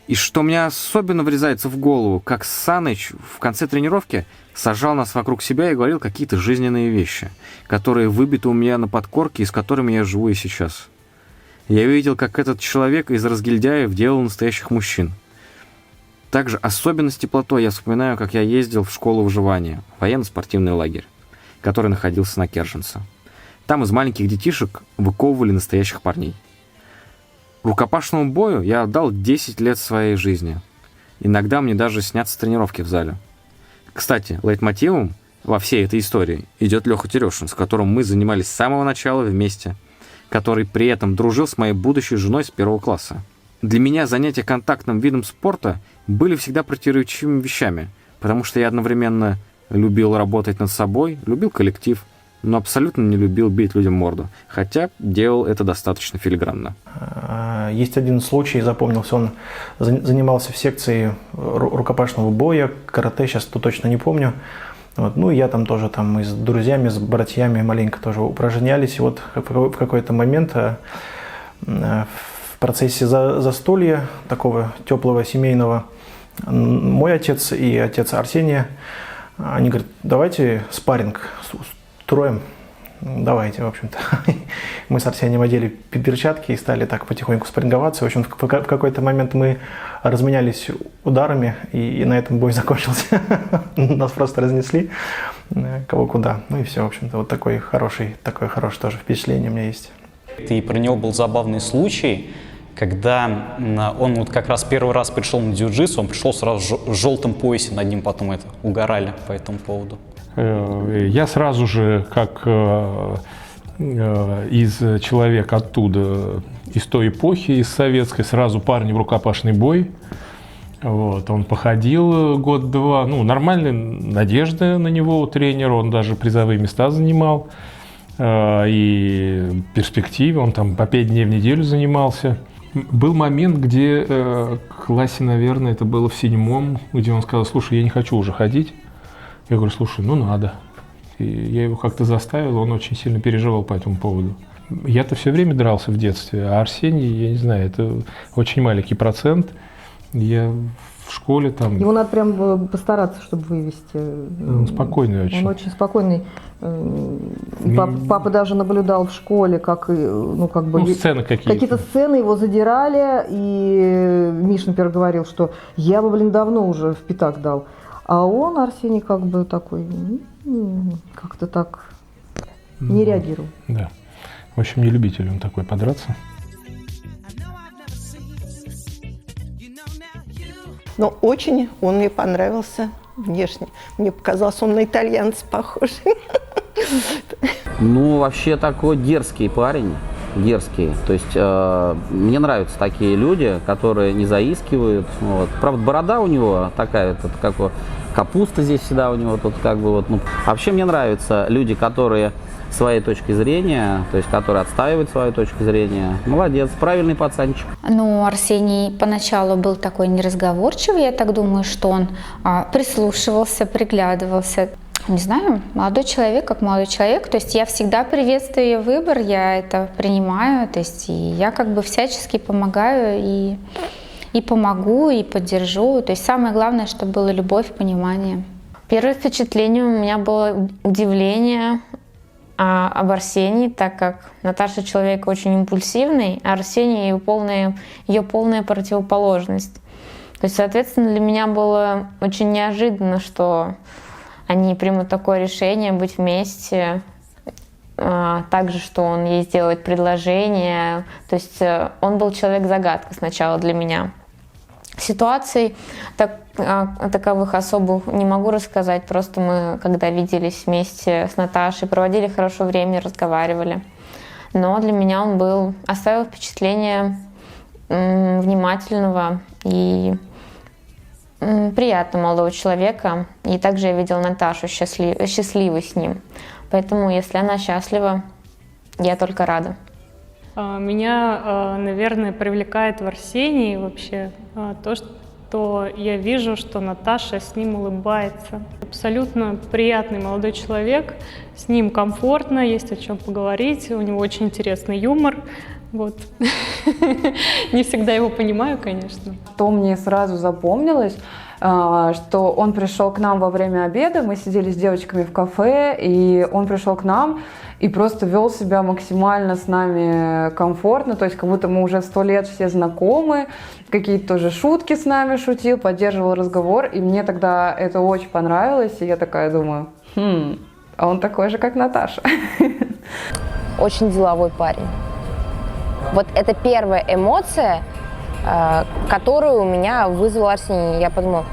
И что мне особенно врезается в голову, как Саныч в конце тренировки сажал нас вокруг себя и говорил какие-то жизненные вещи, которые выбиты у меня на подкорке и с которыми я живу и сейчас. Я видел, как этот человек из разгильдяев делал настоящих мужчин. Также особенно с теплотой я вспоминаю, как я ездил в школу выживания, военно-спортивный лагерь, который находился на Керченце. Там из маленьких детишек выковывали настоящих парней. Рукопашному бою я отдал 10 лет своей жизни. Иногда мне даже снятся тренировки в зале. Кстати, лейтмотивом во всей этой истории идет Леха Терешин, с которым мы занимались с самого начала вместе, который при этом дружил с моей будущей женой с 1 класса. Для меня занятия контактным видом спорта были всегда противоречивыми вещами, потому что я одновременно любил работать над собой, любил коллектив, но абсолютно не любил бить людям морду, хотя делал это достаточно филигранно. Есть один случай, запомнился, он занимался в секции рукопашного боя, карате, сейчас то точно не помню. Вот. Ну, я там тоже мы с друзьями, с братьями маленько тоже упражнялись. И вот в какой-то момент в процессе застолья, такого теплого семейного, мой отец и отец Арсения, они говорят, давайте спарринг устроим. Давайте, в общем-то. Мы с Арсением одели перчатки и стали так потихоньку спарринговаться. В общем, в какой-то момент мы разменялись ударами, и на этом бой закончился. Нас просто разнесли кого куда. Ну и все, в общем-то, вот такое хорошее тоже впечатление у меня есть. И про него был забавный случай, когда он вот как раз первый раз пришел на джиу-джитсу, он пришел сразу в желтом поясе, над ним потом угорали по этому поводу. Я сразу же, как из человека оттуда, из той эпохи, из советской, сразу парни в рукопашный бой. Вот, он походил год-два, нормальная надежда на него у тренера, он даже призовые места занимал. И в перспективе он там по 5 дней в неделю занимался. Был момент, где в классе, наверное, это было в 7-м, где он сказал, слушай, я не хочу уже ходить. Я говорю, слушай, надо. И я его как-то заставил, он очень сильно переживал по этому поводу. Я-то все время дрался в детстве, а Арсений, я не знаю, это очень маленький процент. Я в школе там... Его надо прям постараться, чтобы вывести. Он спокойный очень. Он очень спокойный. Папа даже наблюдал в школе, как сцены какие-то сцены его задирали, и Миша, например, говорил, что я бы, давно уже в пятак дал. А он, Арсений, такой, как-то так не реагировал. Да. В общем, не любитель он такой подраться. Но очень он мне понравился внешне. Мне показалось, он на итальянца похож. Вообще такой дерзкий парень. Дерзкий. То есть мне нравятся такие люди, которые не заискивают. Вот. Правда, борода у него такая, капуста здесь всегда у него тут Вообще мне нравятся люди, которые своей точки зрения, то есть которые отстаивают свою точку зрения. Молодец, правильный пацанчик. Арсений поначалу был такой неразговорчивый, я так думаю, что он прислушивался, приглядывался. Не знаю, молодой человек как молодой человек, то есть я всегда приветствую ее выбор, я это принимаю, то есть и я всячески помогаю и помогу, и поддержу, то есть самое главное, чтобы была любовь, понимание. Первое впечатление у меня было удивление об Арсении, так как Наташа человек очень импульсивный, а Арсений ее полная противоположность. То есть, соответственно, для меня было очень неожиданно, что они примут такое решение быть вместе, также, что он ей сделает предложение. То есть он был человек-загадка сначала для меня. Ситуаций таковых особых не могу рассказать, просто мы, когда виделись вместе с Наташей, проводили хорошо время, разговаривали. Но для меня он оставил впечатление внимательного и приятного молодого человека. И также я видела Наташу счастливой с ним. Поэтому, если она счастлива, я только рада. Меня, наверное, привлекает в Арсении вообще то, что я вижу, что Наташа с ним улыбается. Абсолютно приятный молодой человек, с ним комфортно, есть о чем поговорить, у него очень интересный юмор. Вот. Не всегда его понимаю, конечно. Что мне сразу запомнилось, что он пришел к нам во время обеда, мы сидели с девочками в кафе, и он пришел к нам и просто вел себя максимально с нами комфортно, то есть как будто мы уже 100 лет все знакомы, какие-то тоже шутки с нами шутил, поддерживал разговор, и мне тогда это очень понравилось, и я такая думаю, а он такой же, как Наташа. Очень деловой парень. Вот это первая эмоция, которую у меня вызвал Арсений. Я подумала,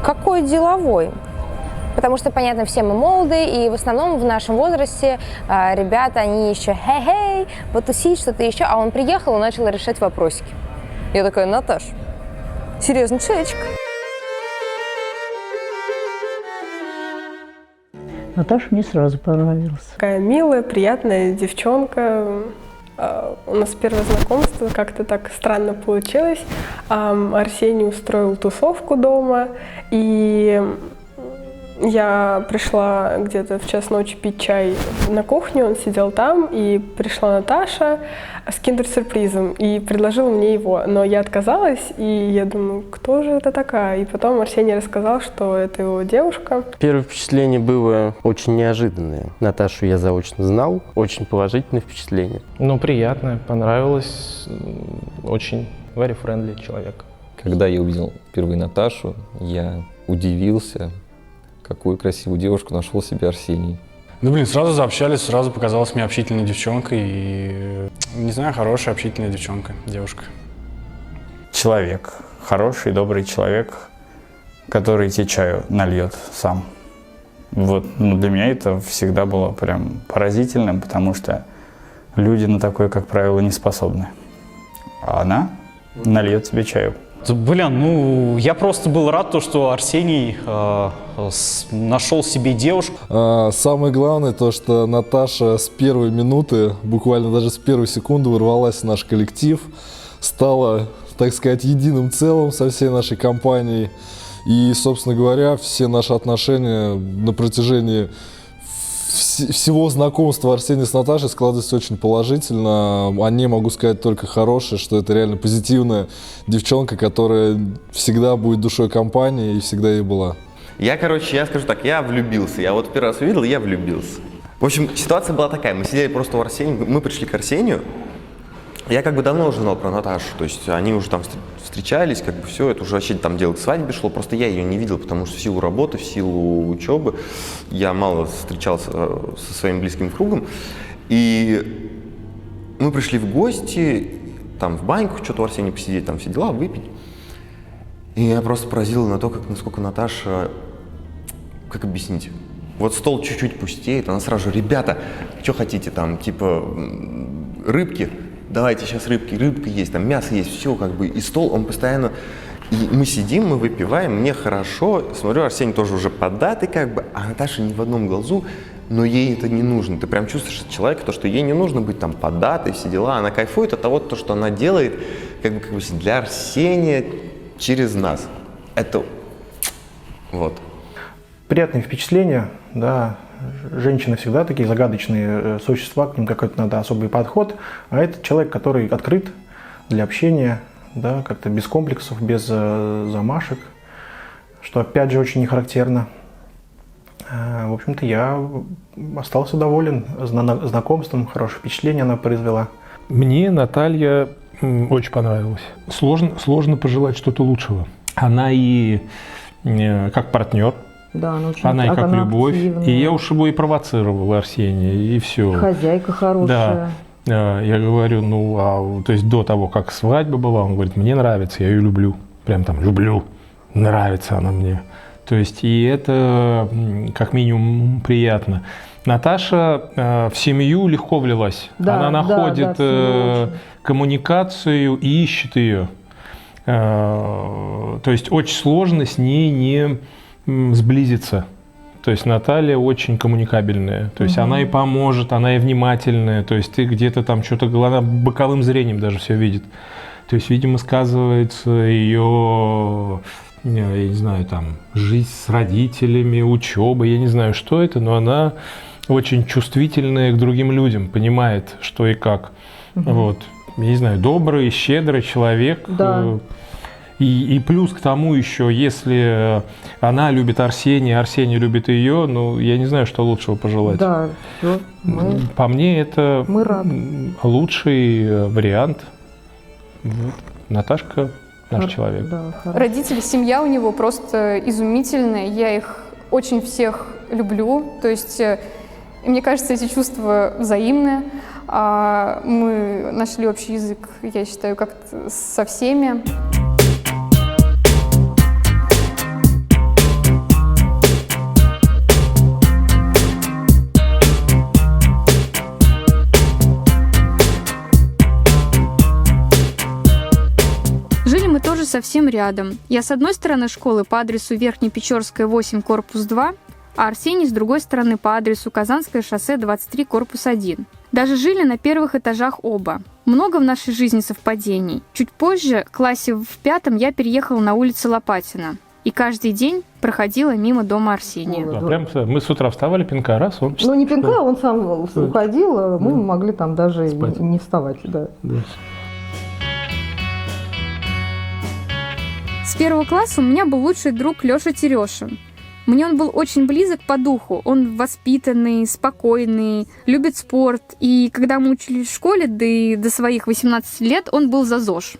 какой деловой. Потому что, понятно, все мы молоды, и в основном в нашем возрасте ребята, они еще хей-хей, потусить, что-то еще. А он приехал и начал решать вопросики. Я такая, Наташ, серьезный человечек. Наташа мне сразу понравилась. Такая милая, приятная девчонка. У нас первое знакомство как-то так странно получилось. Арсений устроил тусовку дома, и я пришла где-то в час ночи пить чай на кухню, он сидел там, и пришла Наташа с киндер-сюрпризом и предложила мне его. Но я отказалась, и я думаю, кто же это такая? И потом Арсений рассказал, что это его девушка. Первое впечатление было очень неожиданное. Наташу я заочно знал, очень положительное впечатление. Ну, приятное, понравилось, очень very friendly человек. Когда я увидел впервые Наташу, я удивился, какую красивую девушку нашел себе Арсений. Ну, блин, сразу заобщались, сразу показалась мне общительной девчонкой. И, не знаю, хорошая общительная девчонка, девушка. Человек, хороший, добрый человек, который тебе чаю нальет сам. Вот, ну, для меня это всегда было прям поразительным, потому что люди на такое, как правило, не способны. А она нальет тебе чаю. Блин, ну я просто был рад, что Арсений нашел себе девушку. Самое главное то, что Наташа с первой минуты, буквально даже с первой секунды ворвалась в наш коллектив, стала, так сказать, единым целым со всей нашей компанией. И, собственно говоря, все наши отношения на протяжении всего знакомства Арсения с Наташей складывается очень положительно. О ней могу сказать только хорошее, что это реально позитивная девчонка, которая всегда будет душой компании и всегда ей была. Я скажу так, я влюбился. Я вот первый раз увидел, я влюбился. В общем, ситуация была такая. Мы сидели просто у Арсения, мы пришли к Арсению. Я как бы давно уже знал про Наташу, то есть они уже там встречались, как бы все, это уже вообще там дело к свадьбе шло, просто я ее не видел, потому что в силу работы, в силу учебы я мало встречался со своим близким кругом. И мы пришли в гости, там в баньку, что-то у Арсения посидеть, там все дела, выпить. И я просто поразил на то, насколько Наташа, как объяснить, вот стол чуть-чуть пустеет, она сразу же, ребята, что хотите там, типа рыбки? Давайте сейчас рыбка есть, там мясо есть, все как бы, и стол, он постоянно, и мы сидим, мы выпиваем, мне хорошо, смотрю, Арсений тоже уже поддатый как бы, а Наташа ни в одном глазу, но ей это не нужно, ты прям чувствуешь от человека, то, что ей не нужно быть там поддатой, все дела, она кайфует от того, что она делает, как бы для Арсения через нас, это вот. Приятные впечатления, да. Женщины всегда такие загадочные существа, к ним какой-то надо особый подход. А это человек, который открыт для общения, да, как-то без комплексов, без замашек, что опять же очень не характерно. В общем-то, я остался доволен знакомством, хорошее впечатление она произвела. Мне Наталья очень понравилась. Сложно пожелать что-то лучшего. Она и как партнер, да, она и как любовь. Активная. И я уж его и провоцировал, Арсения, и все. Хозяйка хорошая. Да. Я говорю, то есть до того, как свадьба была, он говорит, мне нравится, я ее люблю. Прям там люблю, нравится она мне. То есть и это как минимум приятно. Наташа в семью легко влилась. Да, она находит коммуникацию и ищет ее. То есть очень сложно с ней не сблизиться. То есть Наталья очень коммуникабельная. То есть она и поможет, она и внимательная. То есть ты где-то там что-то, она боковым зрением даже все видит. То есть, видимо, сказывается ее, я не знаю, там, жизнь с родителями, учеба, я не знаю, что это, но она очень чувствительная к другим людям, понимает, что и как. Вот. Я не знаю, добрый, щедрый человек. Да. И плюс к тому еще, если она любит Арсения, Арсений любит ее, ну, я не знаю, что лучшего пожелать. Да, все. По мне, это лучший вариант. Вот. Наташка наш человек. Да, родители, семья у него просто изумительная. Я их очень всех люблю. То есть, мне кажется, эти чувства взаимные. Мы нашли общий язык, я считаю, как-то со всеми. Тоже совсем рядом. Я с одной стороны школы по адресу Верхнепечорская, 8, корпус 2, а Арсений с другой стороны по адресу Казанское шоссе, 23, корпус 1. Даже жили на первых этажах оба. Много в нашей жизни совпадений. Чуть позже, в классе в 5, я переехала на улицу Лопатина. И каждый день проходила мимо дома Арсения. Да, прям мы с утра вставали, пинка раз, он... Ну, не пинка, он сам уходил, а мы могли там даже не вставать. Да. С 1 класса у меня был лучший друг Лёша Терешин. Мне он был очень близок по духу. Он воспитанный, спокойный, любит спорт. И когда мы учились в школе, да и до своих 18 лет, он был за ЗОЖ.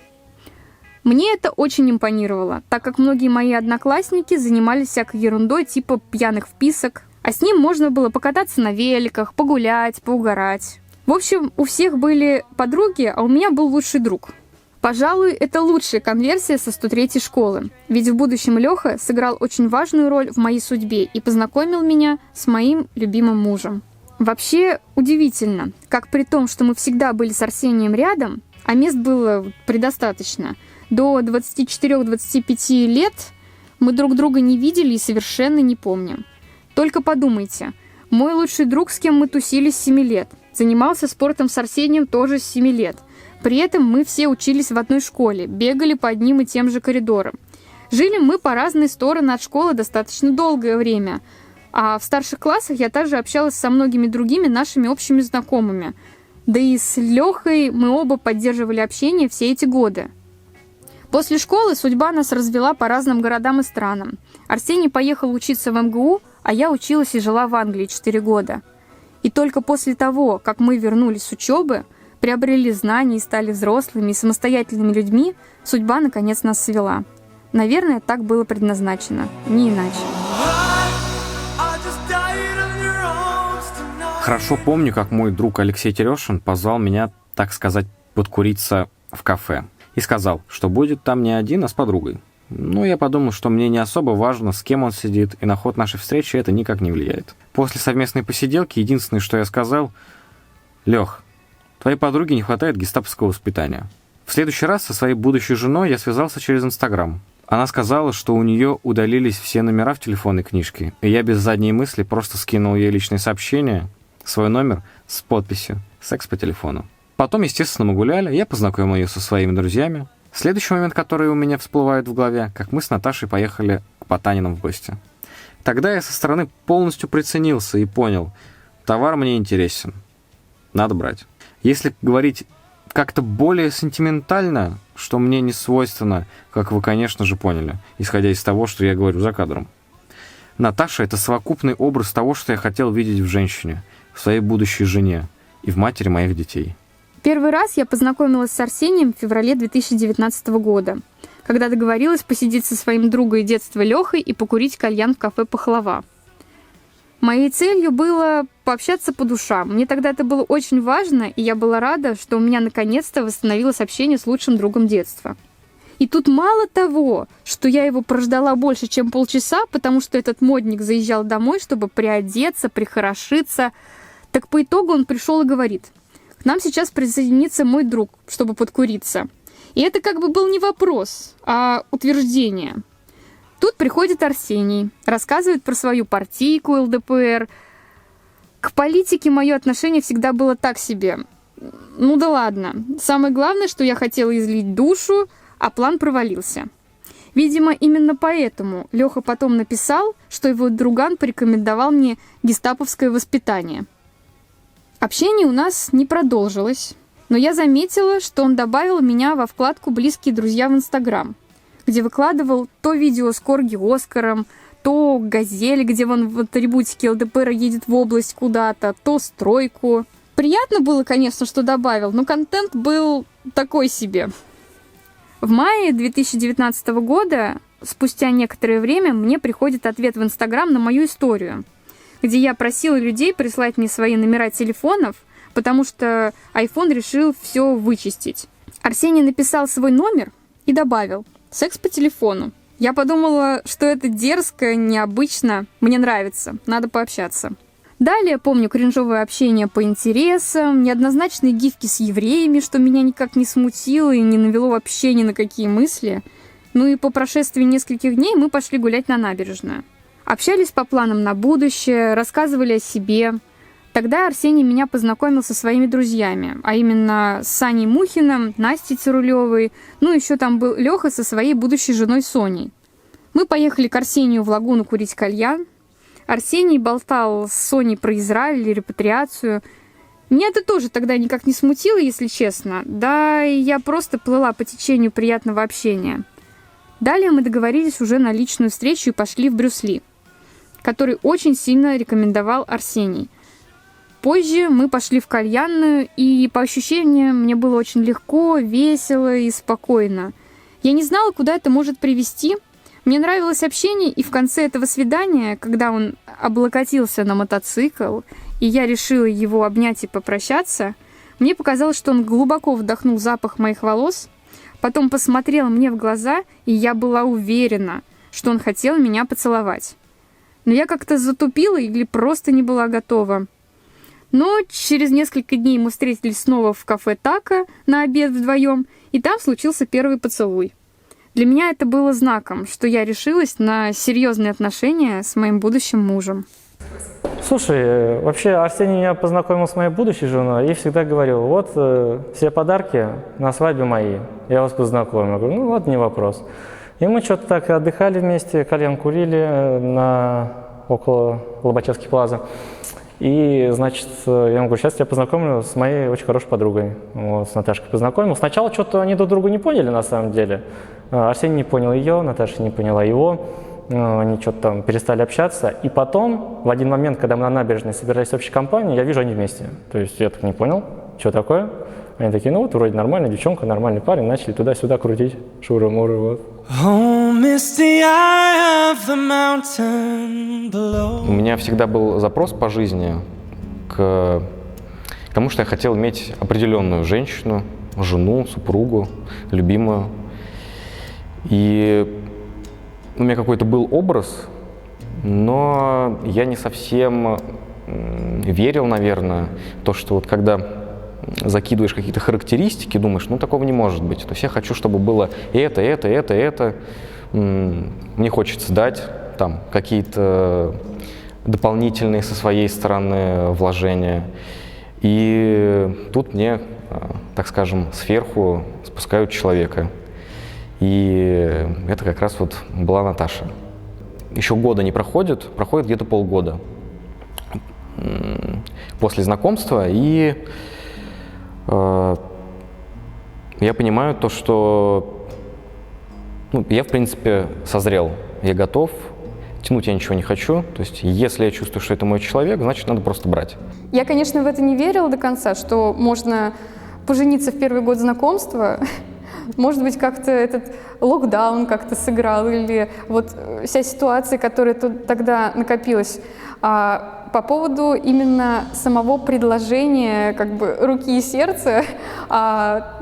Мне это очень импонировало, так как многие мои одноклассники занимались всякой ерундой типа пьяных вписок. А с ним можно было покататься на великах, погулять, поугарать. В общем, у всех были подруги, а у меня был лучший друг. Пожалуй, это лучшая конверсия со 103-й школы, ведь в будущем Леха сыграл очень важную роль в моей судьбе и познакомил меня с моим любимым мужем. Вообще удивительно, как при том, что мы всегда были с Арсением рядом, а мест было предостаточно, до 24-25 лет мы друг друга не видели и совершенно не помним. Только подумайте, мой лучший друг, с кем мы тусили с 7 лет, занимался спортом с Арсением тоже с 7 лет. При этом мы все учились в одной школе, бегали по одним и тем же коридорам. Жили мы по разные стороны от школы достаточно долгое время, а в старших классах я также общалась со многими другими нашими общими знакомыми. Да и с Лехой мы оба поддерживали общение все эти годы. После школы судьба нас развела по разным городам и странам. Арсений поехал учиться в МГУ, а я училась и жила в Англии 4 года. И только после того, как мы вернулись с учебы, приобрели знания и стали взрослыми и самостоятельными людьми, судьба наконец нас свела. Наверное, так было предназначено, не иначе. Хорошо помню, как мой друг Алексей Терешин позвал меня, так сказать, подкуриться в кафе. И сказал, что будет там не один, а с подругой. Ну, я подумал, что мне не особо важно, с кем он сидит, и на ход нашей встречи это никак не влияет. После совместной посиделки единственное, что я сказал: «Лех, твоей подруге не хватает гестаповского воспитания». В следующий раз со своей будущей женой я связался через Инстаграм. Она сказала, что у нее удалились все номера в телефонной книжке, и я без задней мысли просто скинул ей личное сообщение, свой номер с подписью «Секс по телефону». Потом, естественно, мы гуляли, я познакомил ее со своими друзьями. Следующий момент, который у меня всплывает в голове, как мы с Наташей поехали к Потанинам в гости. Тогда я со стороны полностью приценился и понял, товар мне интересен, надо брать. Если говорить как-то более сентиментально, что мне не свойственно, как вы, конечно же, поняли, исходя из того, что я говорю за кадром. Наташа — это совокупный образ того, что я хотел видеть в женщине, в своей будущей жене и в матери моих детей. Первый раз я познакомилась с Арсением в феврале 2019 года, когда договорилась посидеть со своим другом детства Лехой и покурить кальян в кафе «Пахлава». Моей целью было пообщаться по душам. Мне тогда это было очень важно, и я была рада, что у меня наконец-то восстановилось общение с лучшим другом детства. И тут мало того, что я его прождала больше, чем полчаса, потому что этот модник заезжал домой, чтобы приодеться, прихорошиться, так по итогу он пришел и говорит: «К нам сейчас присоединится мой друг, чтобы подкуриться». И это как бы был не вопрос, а утверждение. Тут приходит Арсений, рассказывает про свою партийку ЛДПР. К политике мое отношение всегда было так себе. Ну да ладно. Самое главное, что я хотела излить душу, а план провалился. Видимо, именно поэтому Леха потом написал, что его друган порекомендовал мне гестаповское воспитание. Общение у нас не продолжилось, но я заметила, что он добавил меня во вкладку «Близкие друзья» в Инстаграм, где выкладывал то видео с Корги Оскаром, то «Газель», где он в атрибутике ЛДПР едет в область куда-то, то «Стройку». Приятно было, конечно, что добавил, но контент был такой себе. В мае 2019 года, спустя некоторое время, мне приходит ответ в Инстаграм на мою историю, где я просила людей прислать мне свои номера телефонов, потому что iPhone решил все вычистить. Арсений написал свой номер и добавил «секс по телефону». Я подумала, что это дерзко, необычно, мне нравится, надо пообщаться. Далее помню кринжовое общение по интересам, неоднозначные гифки с евреями, что меня никак не смутило и не навело вообще ни на какие мысли. Ну и по прошествии нескольких дней мы пошли гулять на набережную. Общались по планам на будущее, рассказывали о себе. Тогда Арсений меня познакомил со своими друзьями, а именно с Саней Мухиным, Настей Цирулевой, ну еще там был Леха со своей будущей женой Соней. Мы поехали к Арсению в Лагуну курить кальян. Арсений болтал с Соней про Израиль или репатриацию. Меня это тоже тогда никак не смутило, если честно. Да, и я просто плыла по течению приятного общения. Далее мы договорились уже на личную встречу и пошли в Брюс Ли, который очень сильно рекомендовал Арсений. Позже мы пошли в кальянную, и по ощущениям мне было очень легко, весело и спокойно. Я не знала, куда это может привести. Мне нравилось общение, и в конце этого свидания, когда он облокотился на мотоцикл, и я решила его обнять и попрощаться, мне показалось, что он глубоко вдохнул запах моих волос, потом посмотрел мне в глаза, и я была уверена, что он хотел меня поцеловать. Но я как-то затупила или просто не была готова. Но через несколько дней мы встретились снова в кафе «Тако» на обед вдвоем, и там случился первый поцелуй. Для меня это было знаком, что я решилась на серьезные отношения с моим будущим мужем. Слушай, вообще Арсений меня познакомил с моей будущей женой и всегда говорил, вот все подарки на свадьбе мои, я вас познакомлю. Я говорю, ну ладно, не вопрос. И мы что-то так отдыхали вместе, кальян курили около Лобачевской плазы. И, значит, я ему говорю, сейчас я познакомлю с моей очень хорошей подругой. Вот, с Наташкой познакомил. Сначала что-то они друг друга не поняли, на самом деле. Арсений не понял ее, Наташа не поняла его. Они что-то там перестали общаться. И потом, в один момент, когда мы на набережной собирались в общей компании, я вижу, они вместе. То есть я так не понял, что такое. Они такие, ну вот, вроде нормальная девчонка, нормальный парень. Начали туда-сюда крутить, шуры-муры, вот. У меня всегда был запрос по жизни к тому, что я хотел иметь определенную женщину, жену, супругу, любимую. И у меня какой-то был образ, но я не совсем верил, наверное, в то, что вот когда закидываешь какие-то характеристики, думаешь, ну такого не может быть. То есть я хочу, чтобы было это. Мне хочется дать там какие-то дополнительные со своей стороны вложения. И тут мне, так скажем, сверху спускают человека. И это как раз вот была Наташа. Еще года не проходит, проходит где-то полгода после знакомства, и я понимаю то, что я, в принципе, созрел, я готов, тянуть я ничего не хочу. То есть, если я чувствую, что это мой человек, значит, надо просто брать. Я, конечно, в это не верила до конца, что можно пожениться в первый год знакомства. Может быть, как-то этот локдаун как-то сыграл, или вот вся ситуация, которая тут тогда накопилась. По поводу именно самого предложения, как бы, руки и сердца,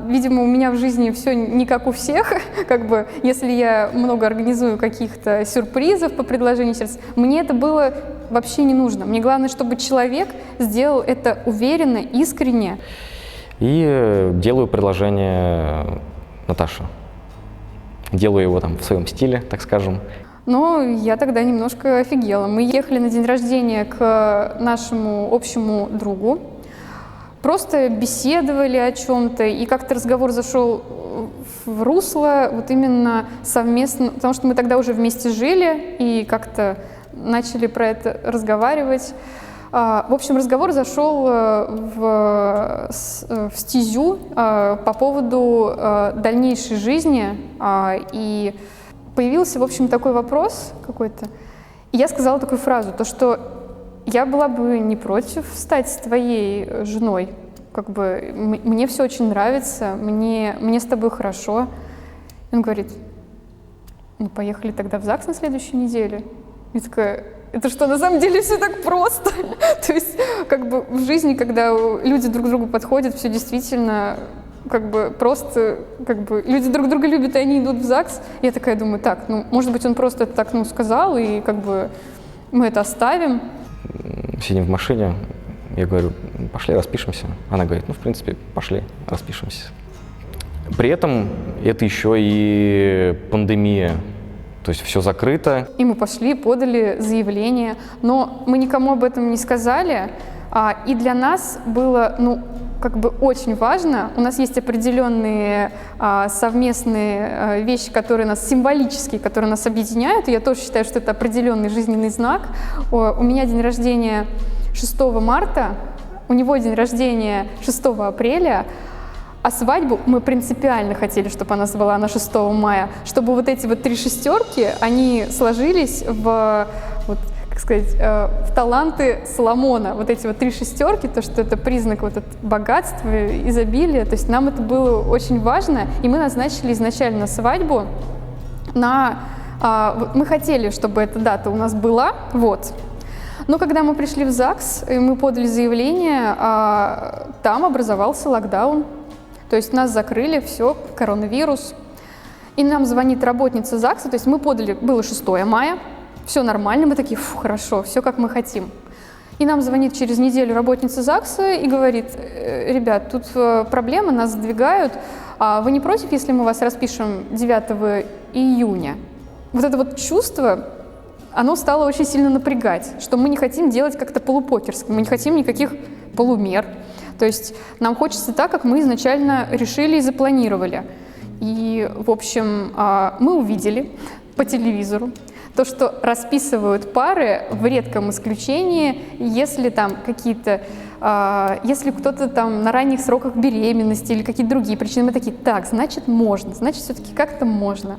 видимо, у меня в жизни все не как у всех, как бы, если я много организую каких-то сюрпризов по предложению сердца, мне это было вообще не нужно. Мне главное, чтобы человек сделал это уверенно, искренне. И делаю предложение Наташе. Делаю его там в своем стиле, так скажем. Но я тогда немножко офигела. Мы ехали на день рождения к нашему общему другу, просто беседовали о чем-то, и как-то разговор зашел в русло вот именно совместно, потому что мы тогда уже вместе жили и как-то начали про это разговаривать. В общем, разговор зашел в стезю по поводу дальнейшей жизни, и появился, в общем, такой вопрос какой-то. И я сказала такую фразу, то, что я была бы не против стать твоей женой. Как бы мне все очень нравится, мне с тобой хорошо. И он говорит, ну, поехали тогда в ЗАГС на следующей неделе. Я такая, это что, на самом деле все так просто? То есть, как бы в жизни, когда люди друг к другу подходят, все действительно как бы просто, как бы люди друг друга любят, и они идут в ЗАГС. Я такая думаю, так, ну, может быть, он просто это так, ну, сказал, и как бы мы это оставим. Сидим в машине, я говорю, пошли распишемся. Она говорит, ну, в принципе, пошли распишемся. При этом это еще и пандемия. То есть все закрыто. И мы пошли, подали заявление, но мы никому об этом не сказали. И для нас было, ну, как бы очень важно. У нас есть определенные совместные вещи, которые нас символические, которые нас объединяют. И я тоже считаю, что это определенный жизненный знак. У меня день рождения 6 марта, у него день рождения 6 апреля. А свадьбу мы принципиально хотели, чтобы она была на 6 мая, чтобы вот эти вот 3 шестерки, они сложились в, вот, как сказать, в таланты Соломона. Вот эти вот 3 шестерки, то, что это признак вот богатства, изобилия. То есть нам это было очень важно, и мы назначили изначально свадьбу на... Мы хотели, чтобы эта дата у нас была, вот. Но когда мы пришли в ЗАГС, и мы подали заявление, там образовался локдаун. То есть нас закрыли, все, коронавирус. И нам звонит работница ЗАГСа, то есть мы подали, было 6 мая, все нормально, мы такие, фу, хорошо, все как мы хотим. И нам звонит через неделю работница ЗАГСа и говорит, ребят, тут проблема, нас сдвигают, вы не против, если мы вас распишем 9 июня? Вот это вот чувство, оно стало очень сильно напрягать, что мы не хотим делать как-то полупокерски, мы не хотим никаких полумер. То есть нам хочется так, как мы изначально решили и запланировали. И, в общем, мы увидели по телевизору то, что расписывают пары в редком исключении, если там какие-то, если кто-то там на ранних сроках беременности или какие-то другие причины, мы такие, так, значит, можно, значит, все-таки как-то можно.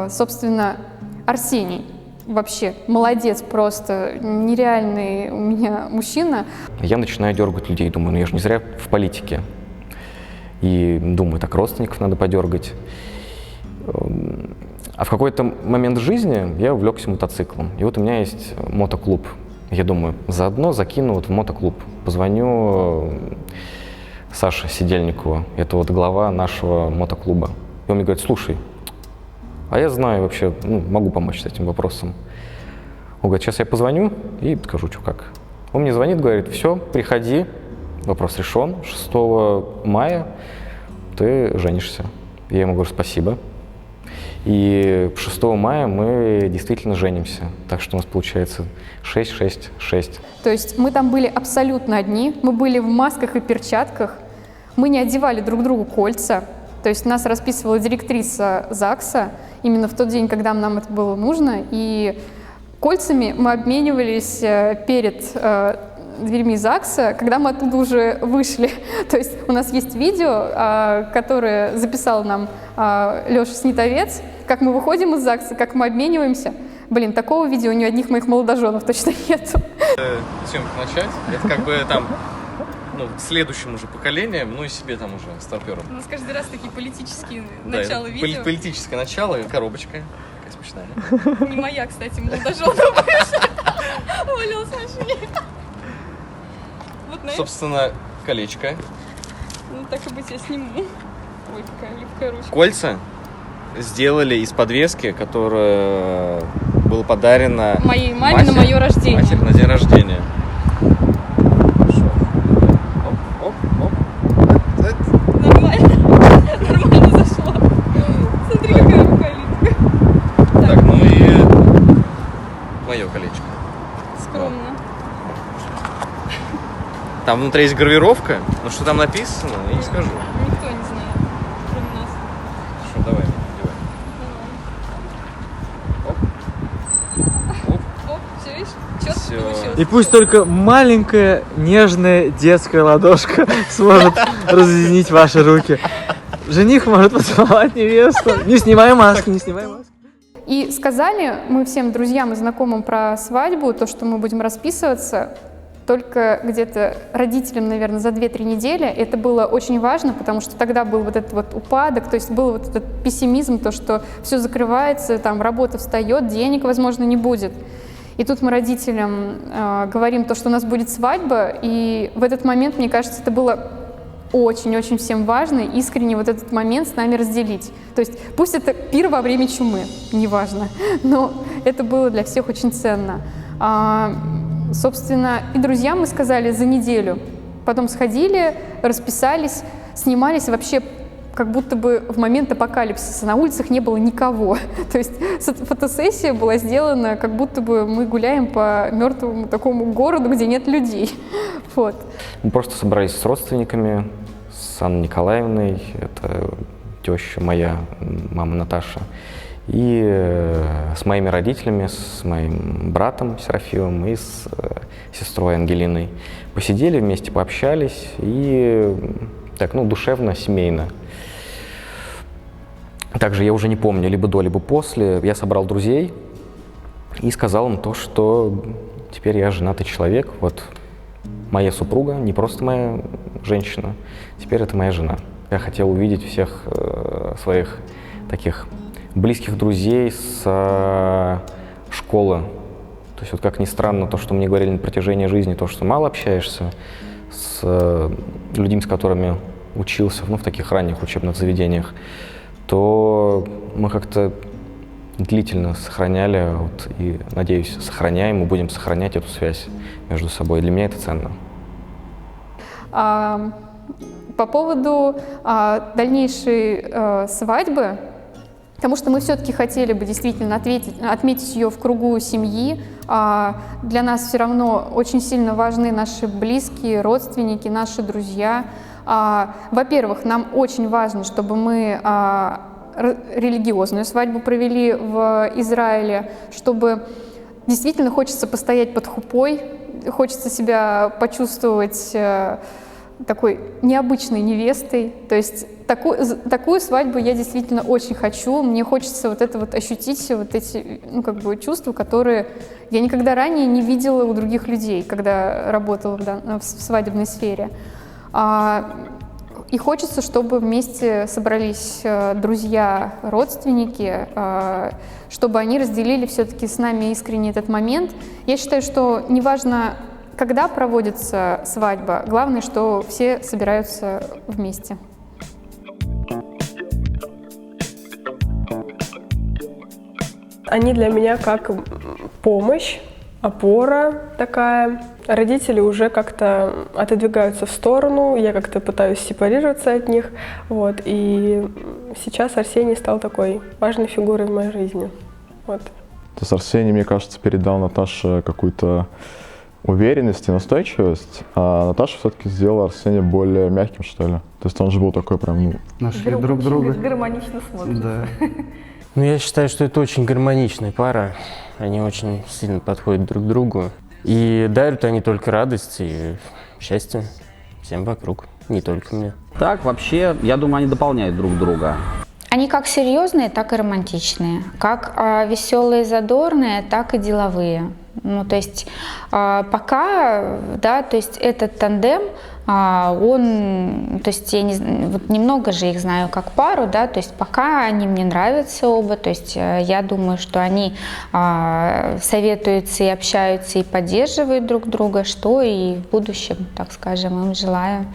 Собственно, Арсений вообще молодец, просто нереальный у меня мужчина. Я начинаю дергать людей, думаю, ну я же не зря в политике. И думаю, так родственников надо подергать. А в какой-то момент жизни я увлекся мотоциклом. И вот у меня есть мотоклуб. Я думаю, заодно закину вот в мотоклуб. Позвоню Саше Сидельникову, это вот глава нашего мотоклуба. И он мне говорит, слушай, а я знаю вообще, ну, могу помочь с этим вопросом. Он говорит, сейчас я позвоню и скажу, что как. Он мне звонит, говорит, все, приходи, вопрос решен, 6 мая ты женишься. Я ему говорю, спасибо. И 6 мая мы действительно женимся. Так что у нас получается 6-6-6. То есть мы там были абсолютно одни, мы были в масках и перчатках, мы не одевали друг другу кольца. То есть нас расписывала директриса ЗАГСа именно в тот день, когда нам это было нужно. И кольцами мы обменивались перед дверьми ЗАГСа, когда мы оттуда уже вышли. То есть у нас есть видео, которое записал нам Леша Снитовец, как мы выходим из ЗАГСа, как мы обмениваемся. Блин, такого видео ни у одних моих молодоженов точно нету. Чем начать? Это как бы там, ну, следующим уже поколением, ну и себе там уже, старпером. У нас каждый раз такие политические Да, начала видео. Политическое начало, коробочка. Такая смешная. Не моя, кстати, молодоженов. Увалилась в машине. Собственно, колечко. Ну, так и быть, я сниму. Ой, какая липкая ручка. Кольца сделали из подвески, которая была подарена моей маме на мое рождение. Матери на день рождения. Нормально зашло. Смотри, какая рука липкая. колечко. Скромно. Там внутри есть гравировка, но что там написано, я не скажу. Никто не знает, кроме нас. Хорошо, давай, надевай. Оп, все, видишь? Четко получилось. И пусть только маленькая, нежная детская ладошка сможет разъединить ваши руки. Жених может поцеловать невесту. Не снимай маски, не снимай маски. И сказали мы всем друзьям и знакомым про свадьбу, то, что мы будем расписываться, только где-то родителям, наверное, за 2-3 недели. Это было очень важно, потому что тогда был вот этот вот упадок, то есть был вот этот пессимизм, то, что все закрывается, там работа встает, денег, возможно, не будет. И тут мы родителям говорим то, что у нас будет свадьба, и в этот момент, мне кажется, это было очень-очень всем важно, искренне вот этот момент с нами разделить. То есть пусть это пир во время чумы, неважно, но это было для всех очень ценно. Собственно, и друзьям мы сказали за неделю. Потом сходили, расписались, снимались вообще как будто бы в момент апокалипсиса. На улицах не было никого. То есть фотосессия была сделана, как будто бы мы гуляем по мертвому такому городу, где нет людей. Вот. Мы просто собрались с родственниками, с Анной Николаевной, это теща моя, мама Наташа, и с моими родителями, с моим братом Серафимом и с сестрой Ангелиной. Посидели вместе, пообщались и так, душевно, семейно. Также я уже не помню, либо до, либо после, я собрал друзей и сказал им то, что теперь я женатый человек, вот моя супруга, не просто моя женщина, теперь это моя жена. Я хотел увидеть всех своих таких близких друзей с школы. То есть вот как ни странно, то, что мне говорили на протяжении жизни, то, что мало общаешься с людьми, с которыми учился, в таких ранних учебных заведениях, то мы как-то длительно сохраняли, и, надеюсь, сохраняем и будем сохранять эту связь между собой. И для меня это ценно. По поводу дальнейшей свадьбы, потому что мы все-таки хотели бы действительно отметить ее в кругу семьи. Для нас все равно очень сильно важны наши близкие, родственники, наши друзья. Во-первых, нам очень важно, чтобы мы религиозную свадьбу провели в Израиле, чтобы действительно хочется постоять под хупой, хочется себя почувствовать такой необычной невестой. То есть такую свадьбу я действительно очень хочу. Мне хочется вот это вот ощутить, вот эти чувства, которые я никогда ранее не видела у других людей, когда работала в свадебной сфере. И хочется, чтобы вместе собрались друзья, родственники, чтобы они разделили все-таки с нами искренне этот момент. Я считаю, что неважно, когда проводится свадьба, главное, что все собираются вместе. Они для меня как помощь, опора такая. Родители уже как-то отодвигаются в сторону, я как-то пытаюсь сепарироваться от них. Вот. И сейчас Арсений стал такой важной фигурой в моей жизни. Вот. То есть Арсений, мне кажется, передал Наташе какую-то уверенность и настойчивость, а Наташа все-таки сделала Арсения более мягким, что ли. То есть он же был такой прям, Нашли друг друга. Гармонично смотрят. Да. Я считаю, что это очень гармоничная пара. Они очень сильно подходят друг к другу. И дарят они только радость и счастье всем вокруг, не только мне. Так, вообще, я думаю, они дополняют друг друга. Они как серьезные, так и романтичные, как веселые, задорные, так и деловые. То есть пока, да, то есть этот тандем, то есть я немного же их знаю как пару, да, то есть пока они мне нравятся оба, то есть я думаю, что они советуются и общаются и поддерживают друг друга, что и в будущем, так скажем, им желаю,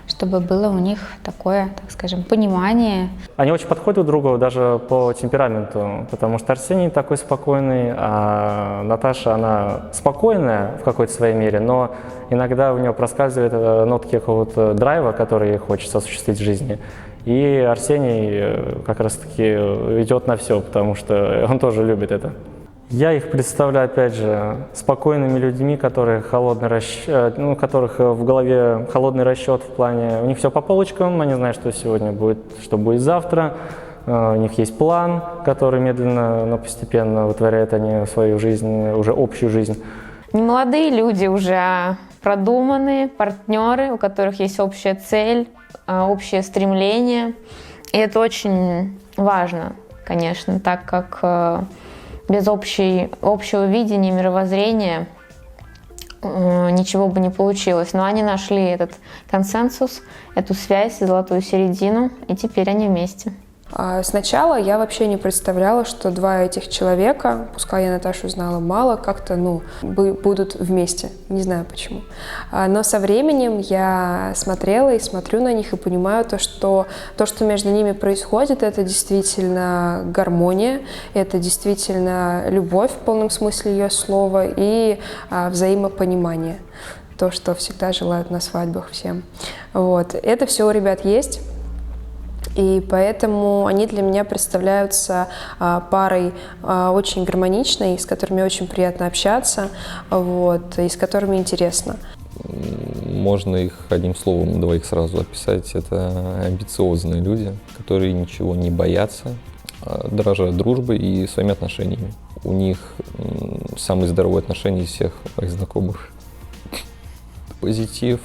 чтобы было у них такое, так скажем, понимание. Они очень подходят друг другу даже по темпераменту, потому что Арсений такой спокойный, а Наташа, она спокойная в какой-то своей мере, но иногда у нее проскальзывает нотки какого-то драйва, который ей хочется осуществить в жизни. И Арсений как раз-таки идет на все, потому что он тоже любит это. Я их представляю, опять же, спокойными людьми, у которых в голове холодный расчет в плане, у них все по полочкам, они знают, что сегодня будет, что будет завтра, у них есть план, который медленно, но постепенно вытворяют они свою жизнь, уже общую жизнь. Немолодые люди уже продуманные, партнеры, у которых есть общая цель, общее стремление. И это очень важно, конечно, так как без общего видения, мировоззрения ничего бы не получилось. Но они нашли этот консенсус, эту связь, золотую середину, и теперь они вместе. Сначала я вообще не представляла, что два этих человека, пускай я Наташу знала мало, как-то, будут вместе. Не знаю почему. Но со временем я смотрела и смотрю на них и понимаю то, что между ними происходит, это действительно гармония, это действительно любовь в полном смысле ее слова и взаимопонимание. То, что всегда желают на свадьбах всем. Вот. Это все у ребят есть. И поэтому они для меня представляются парой очень гармоничной, с которыми очень приятно общаться, и с которыми интересно. Можно их одним словом, двоих сразу описать. Это амбициозные люди, которые ничего не боятся, дорожат дружбой и своими отношениями. У них самые здоровые отношения из всех моих знакомых. Позитив.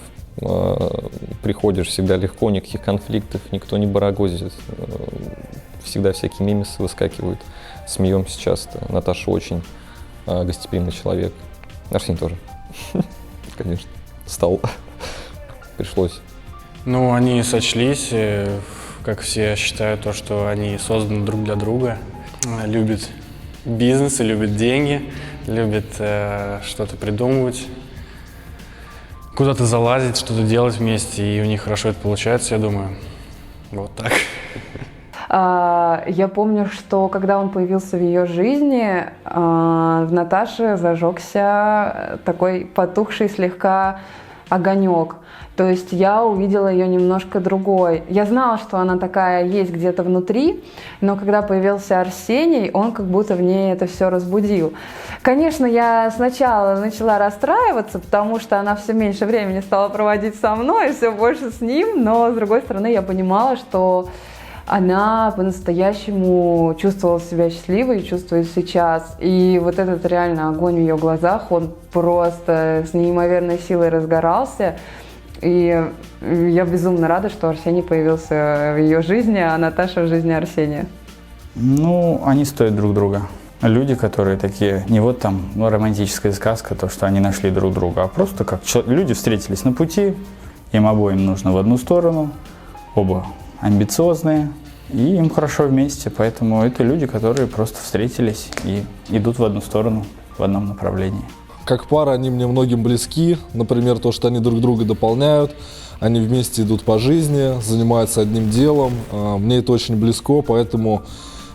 Приходишь всегда легко, никаких конфликтов, никто не барагозит. Всегда всякие мемесы выскакивают. Смеемся часто. Наташа очень гостеприимный человек. Арсений тоже. Конечно. Стал. Пришлось. Они сочлись, как все считают, то, что они созданы друг для друга. Любят бизнес, любят деньги, любят что-то придумывать. Куда-то залазить, что-то делать вместе, и у них хорошо это получается, я думаю. Вот так. Я помню, что когда он появился в ее жизни, в Наташе зажегся такой потухший слегка огонек. То есть я увидела ее немножко другой. Я знала, что она такая есть где-то внутри, но когда появился Арсений, он как будто в ней это все разбудил. Конечно, я сначала начала расстраиваться, потому что она все меньше времени стала проводить со мной, все больше с ним, но с другой стороны я понимала, что она по-настоящему чувствовала себя счастливой и чувствует сейчас. И вот этот реально огонь в ее глазах, он просто с неимоверной силой разгорался. И я безумно рада, что Арсений появился в ее жизни, а Наташа в жизни Арсения. Они стоят друг друга. Люди, которые такие, не вот там романтическая сказка, то, что они нашли друг друга, а просто как люди встретились на пути, им обоим нужно в одну сторону, оба амбициозные, и им хорошо вместе, поэтому это люди, которые просто встретились и идут в одну сторону, в одном направлении. Как пара они мне многим близки, например, то, что они друг друга дополняют, они вместе идут по жизни, занимаются одним делом, мне это очень близко, поэтому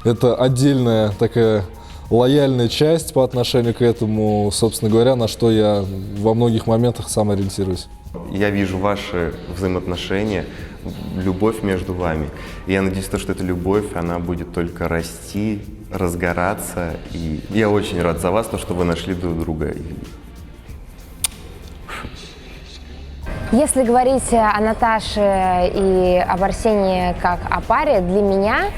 это отдельная такая лояльная часть по отношению к этому, собственно говоря, на что я во многих моментах сам ориентируюсь. Я вижу ваши взаимоотношения, любовь между вами. И я надеюсь, что эта любовь, она будет только расти, разгораться. И я очень рад за вас, что вы нашли друг друга. Если говорить о Наташе и об Арсении как о паре, для меня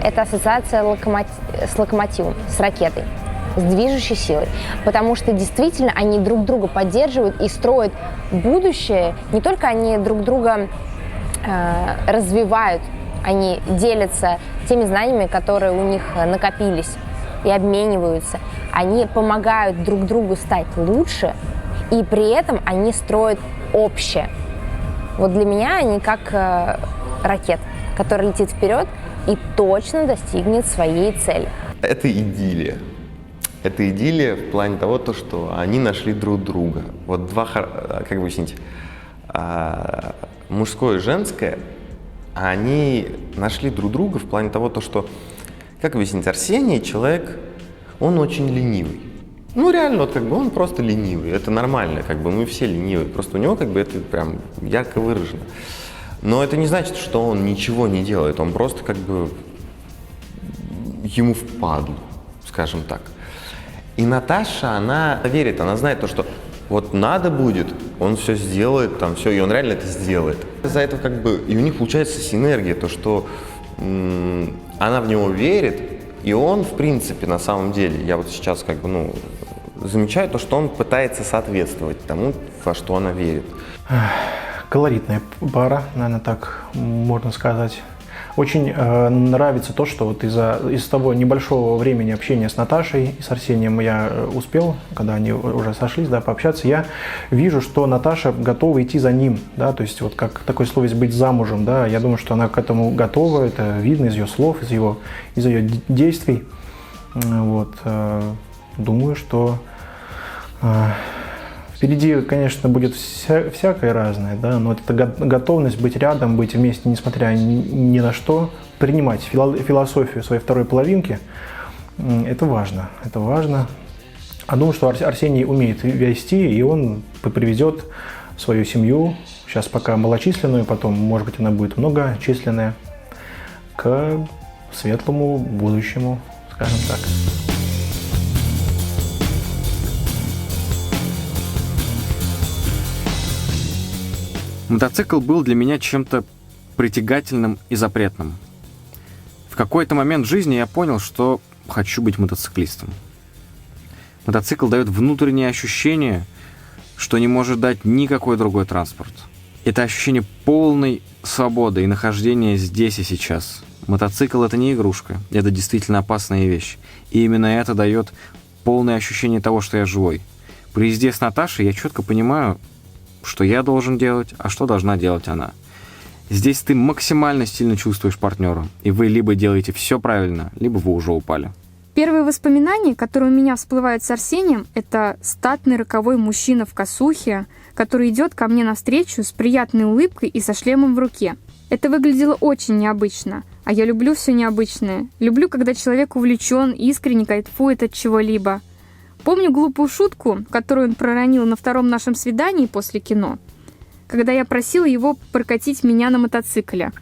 это ассоциация с локомотивом, с ракетой, с движущей силой. Потому что действительно они друг друга поддерживают и строят будущее. Не только они друг друга развивают, они делятся теми знаниями, которые у них накопились, и обмениваются. Они помогают друг другу стать лучше, и при этом они строят общее. Вот для меня они как ракета, которая летит вперед и точно достигнет своей цели. Это идиллия. Это идиллия в плане того, что они нашли друг друга. Вот два, как вы объясните, мужское и женское, они нашли друг друга в плане того, что, как объяснить, Арсений человек, он очень ленивый. Реально, он просто ленивый. Это нормально, мы все ленивые. Просто у него это прям ярко выражено. Но это не значит, что он ничего не делает. Он просто ему впадлу, скажем так. И Наташа, она верит, она знает то, что вот надо будет, он все сделает, там все, и он реально это сделает. Из-за этого как бы и у них получается синергия, то, что она в него верит, и он, в принципе, на самом деле, я вот сейчас как бы, ну, замечаю то, что он пытается соответствовать тому, во что она верит. Колоритная пара, наверное, так можно сказать. Очень нравится то, что вот из того небольшого времени общения с Наташей и с Арсением я успел, когда они уже сошлись, да, пообщаться, я вижу, что Наташа готова идти за ним, да, то есть вот как такое слово есть быть замужем, да, я думаю, что она к этому готова, это видно из ее слов, из ее действий, вот, думаю, что впереди, конечно, будет всякое разное, да, но это готовность быть рядом, быть вместе, несмотря ни на что, принимать философию своей второй половинки, это важно, это важно. А думаю, что Арсений умеет вести, и он приведет свою семью, сейчас пока малочисленную, потом, может быть, она будет многочисленная, к светлому будущему, скажем так. Мотоцикл был для меня чем-то притягательным и запретным. В какой-то момент жизни я понял, что хочу быть мотоциклистом. Мотоцикл дает внутреннее ощущение, что не может дать никакой другой транспорт. Это ощущение полной свободы и нахождения здесь и сейчас. Мотоцикл — это не игрушка, это действительно опасная вещь. И именно это дает полное ощущение того, что я живой. При езде с Наташей я четко понимаю, что я должен делать, а что должна делать она. Здесь ты максимально сильно чувствуешь партнера, и вы либо делаете все правильно, либо вы уже упали. Первые воспоминания, которые у меня всплывают с Арсением, это статный роковой мужчина в косухе, который идет ко мне навстречу с приятной улыбкой и со шлемом в руке. Это выглядело очень необычно, а я люблю все необычное. Люблю, когда человек увлечен, искренне кайфует от чего-либо. Помню глупую шутку, которую он проронил на втором нашем свидании после кино, когда я просила его прокатить меня на мотоцикле.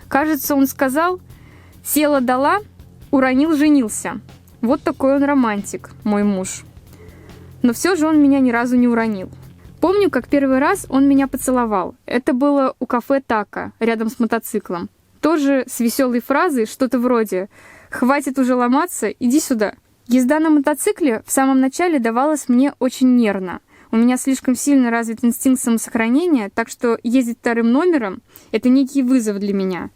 Кажется, он сказал: «Села, дала, уронил, женился». Вот такой он романтик, мой муж. Но все же он меня ни разу не уронил. Помню, как первый раз он меня поцеловал. Это было у кафе «Така», рядом с мотоциклом. Тоже с веселой фразой, что-то вроде «Хватит уже ломаться, иди сюда». Езда на мотоцикле в самом начале давалась мне очень нервно. У меня слишком сильно развит инстинкт самосохранения, так что ездить вторым номером — это некий вызов для меня.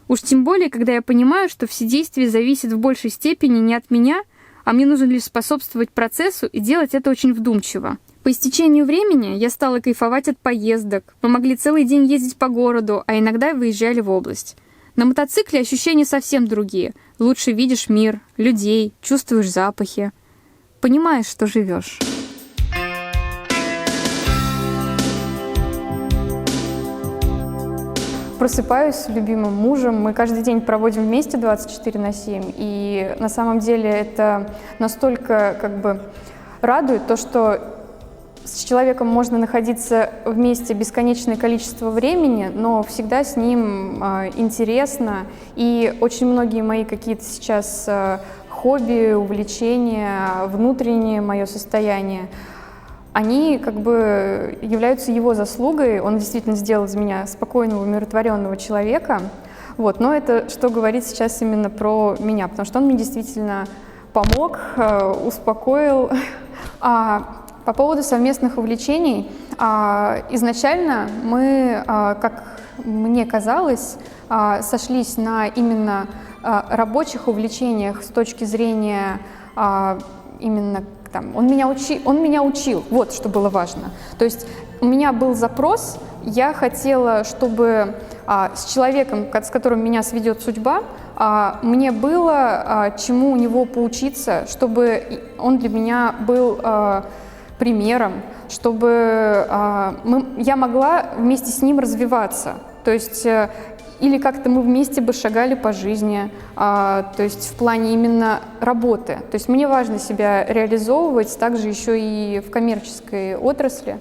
Уж тем более, когда я понимаю, что все действия зависят в большей степени не от меня, а мне нужно лишь способствовать процессу и делать это очень вдумчиво. По истечению времени я стала кайфовать от поездок. Мы могли целый день ездить по городу, а иногда выезжали в область. На мотоцикле ощущения совсем другие. Лучше видишь мир, людей, чувствуешь запахи. Понимаешь, что живешь. Просыпаюсь с любимым мужем, мы каждый день проводим вместе 24/7, и на самом деле это настолько радует то, что с человеком можно находиться вместе бесконечное количество времени, но всегда с ним интересно, и очень многие мои какие-то сейчас хобби, увлечения, внутреннее мое состояние, они являются его заслугой. Он действительно сделал из меня спокойного, умиротворенного человека. Вот. Но это что говорит сейчас именно про меня, потому что он мне действительно помог, успокоил. По поводу совместных увлечений, изначально мы, как мне казалось, сошлись на именно рабочих увлечениях с точки зрения именно он меня учил, вот что было важно. То есть у меня был запрос, я хотела, чтобы с человеком, с которым меня сведет судьба, мне было чему у него поучиться, чтобы он для меня был примером, чтобы я могла вместе с ним развиваться. То есть или как-то мы вместе бы шагали по жизни, то есть в плане именно работы. То есть мне важно себя реализовывать также еще и в коммерческой отрасли,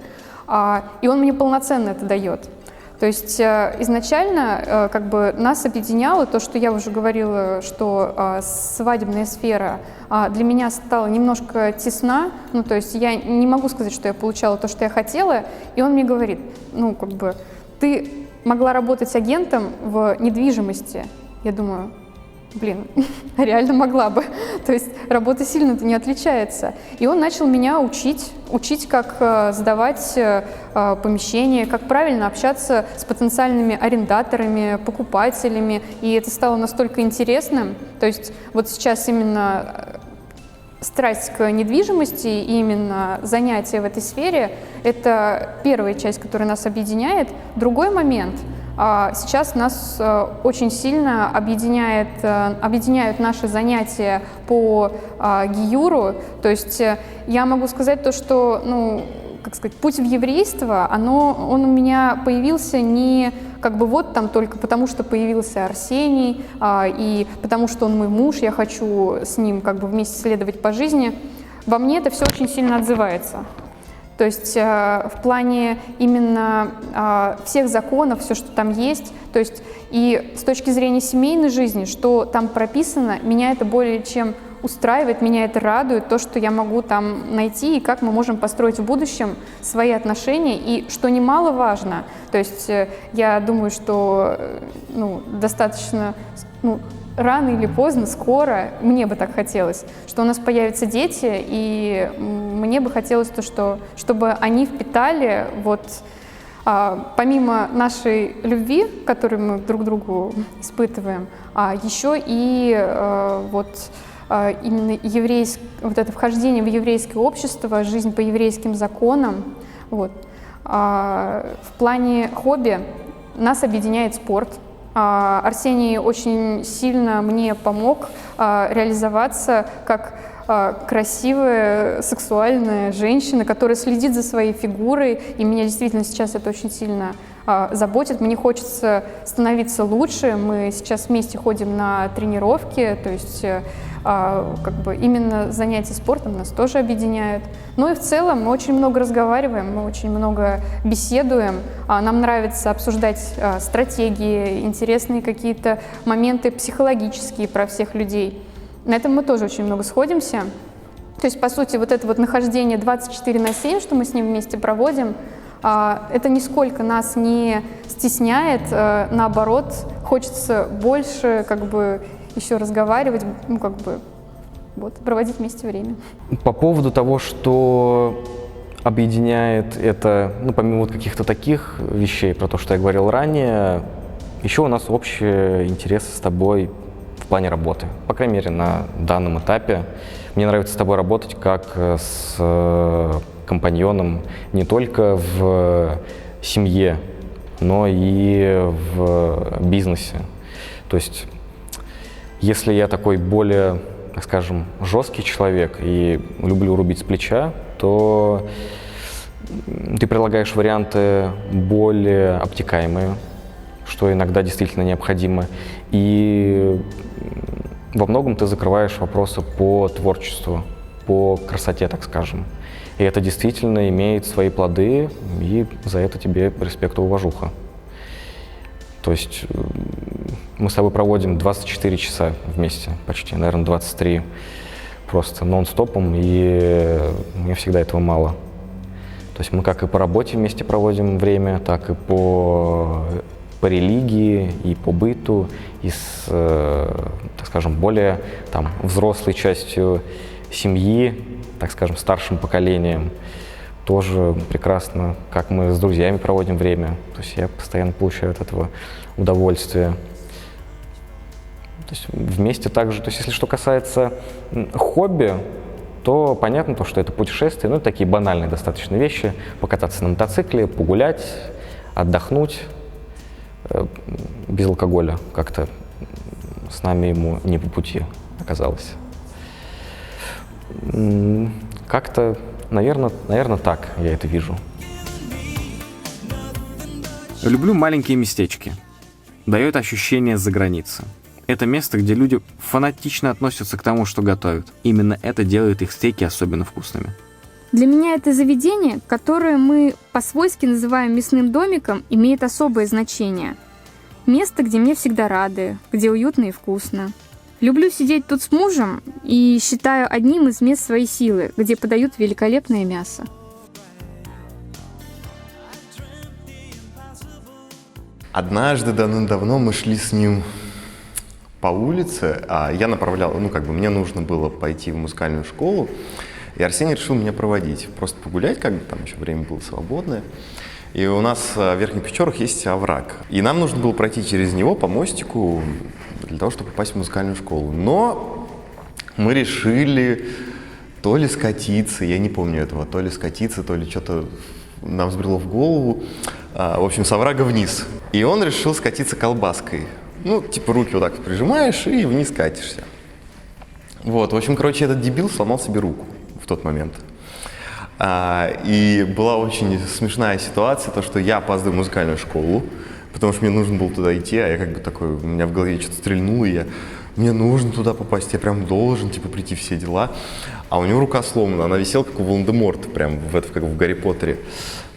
и он мне полноценно это дает. То есть изначально как бы нас объединяло то, что я уже говорила, что свадебная сфера для меня стала немножко тесна, ну то есть я не могу сказать, что я получала то, что я хотела, и он мне говорит, ну как бы ты могла работать агентом в недвижимости. Я думаю, блин, реально могла бы. То есть работа сильно-то не отличается. И он начал меня учить, как сдавать помещение, как правильно общаться с потенциальными арендаторами, покупателями. И это стало настолько интересным. То есть вот сейчас именно страсть к недвижимости и именно занятия в этой сфере – это первая часть, которая нас объединяет. Другой момент – сейчас нас очень сильно объединяют наши занятия по гиюру. То есть я могу сказать то, что, ну, как сказать, путь в еврейство, он у меня появился не как бы вот там только потому, что появился Арсений, и потому что он мой муж, я хочу с ним как бы вместе следовать по жизни. Во мне это все очень сильно отзывается. То есть в плане именно всех законов, все, что там есть, то есть и с точки зрения семейной жизни, что там прописано, меня это более чем устраивает, меня это радует, то, что я могу там найти и как мы можем построить в будущем свои отношения. И что немаловажно, то есть я думаю, что достаточно рано или поздно, скоро, мне бы так хотелось, что у нас появятся дети, и мне бы хотелось то, чтобы они впитали вот помимо нашей любви, которую мы друг к другу испытываем, еще и именно вот это вхождение в еврейское общество, жизнь по еврейским законам. Вот. В плане хобби нас объединяет спорт. Арсений очень сильно мне помог реализоваться как красивая, сексуальная женщина, которая следит за своей фигурой, и меня действительно сейчас это очень сильно заботит. Мне хочется становиться лучше. Мы сейчас вместе ходим на тренировки, то есть как бы именно занятия спортом нас тоже объединяют. Ну и в целом мы очень много разговариваем, мы очень много беседуем. Нам нравится обсуждать стратегии, интересные какие-то моменты психологические про всех людей. На этом мы тоже очень много сходимся. То есть, по сути, вот это вот нахождение 24/7, что мы с ним вместе проводим, это нисколько нас не стесняет, наоборот, хочется больше как бы еще разговаривать, проводить вместе время. По поводу того, что объединяет это, помимо вот каких-то таких вещей, про то, что я говорил ранее, еще у нас общие интересы с тобой в плане работы. По крайней мере, на данном этапе. Мне нравится с тобой работать как с компаньоном не только в семье, но и в бизнесе. То есть, если я такой более, так скажем, жесткий человек и люблю рубить с плеча, то ты предлагаешь варианты более обтекаемые, что иногда действительно необходимо. И во многом ты закрываешь вопросы по творчеству, по красоте, так скажем. И это действительно имеет свои плоды, и за это тебе респект и уважуха. То есть мы с тобой проводим 24 часа вместе, почти, наверное, 23, просто нон-стопом, и мне всегда этого мало. То есть мы как и по работе вместе проводим время, так и по религии, и по быту, и с, так скажем, более взрослой частью семьи, так скажем, старшим поколением. Тоже прекрасно, как мы с друзьями проводим время. То есть я постоянно получаю от этого удовольствие. То есть вместе также, то есть если что касается хобби, то понятно, что это путешествие, это такие банальные достаточно вещи. Покататься на мотоцикле, погулять, отдохнуть. Без алкоголя как-то с нами ему не по пути оказалось. Как-то, наверное, так я это вижу. Люблю маленькие местечки. Дает ощущение за границы. Это место, где люди фанатично относятся к тому, что готовят. Именно это делает их стейки особенно вкусными. Для меня это заведение, которое мы по-свойски называем мясным домиком, имеет особое значение. Место, где мне всегда рады, где уютно и вкусно. Люблю сидеть тут с мужем и считаю одним из мест своей силы, где подают великолепное мясо. Однажды давно мы шли с ним по улице, а я направлял, мне нужно было пойти в музыкальную школу, и Арсений решил меня проводить, просто погулять, там еще время было свободное. И у нас в Верхних Печорах есть овраг, и нам нужно было пройти через него по мостику для того, чтобы попасть в музыкальную школу. Но мы решили то ли скатиться, я не помню этого, то ли скатиться, то ли что-то нам взбрело в голову, в общем, с оврага вниз. И он решил скатиться колбаской. Руки вот так прижимаешь и вниз катишься. Вот, в общем, этот дебил сломал себе руку в тот момент. И была очень смешная ситуация, то, что я опаздываю в музыкальную школу, потому что мне нужно было туда идти, а я такой, у меня в голове что-то стрельнуло, и мне нужно туда попасть, я прям должен, прийти, все дела. А у него рука сломана, она висела как у Волан-де-Морта, прям как в Гарри Поттере.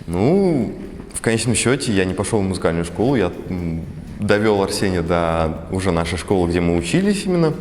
В конечном счете я не пошел в музыкальную школу, я довел Арсения до уже нашей школы, где мы учились именно.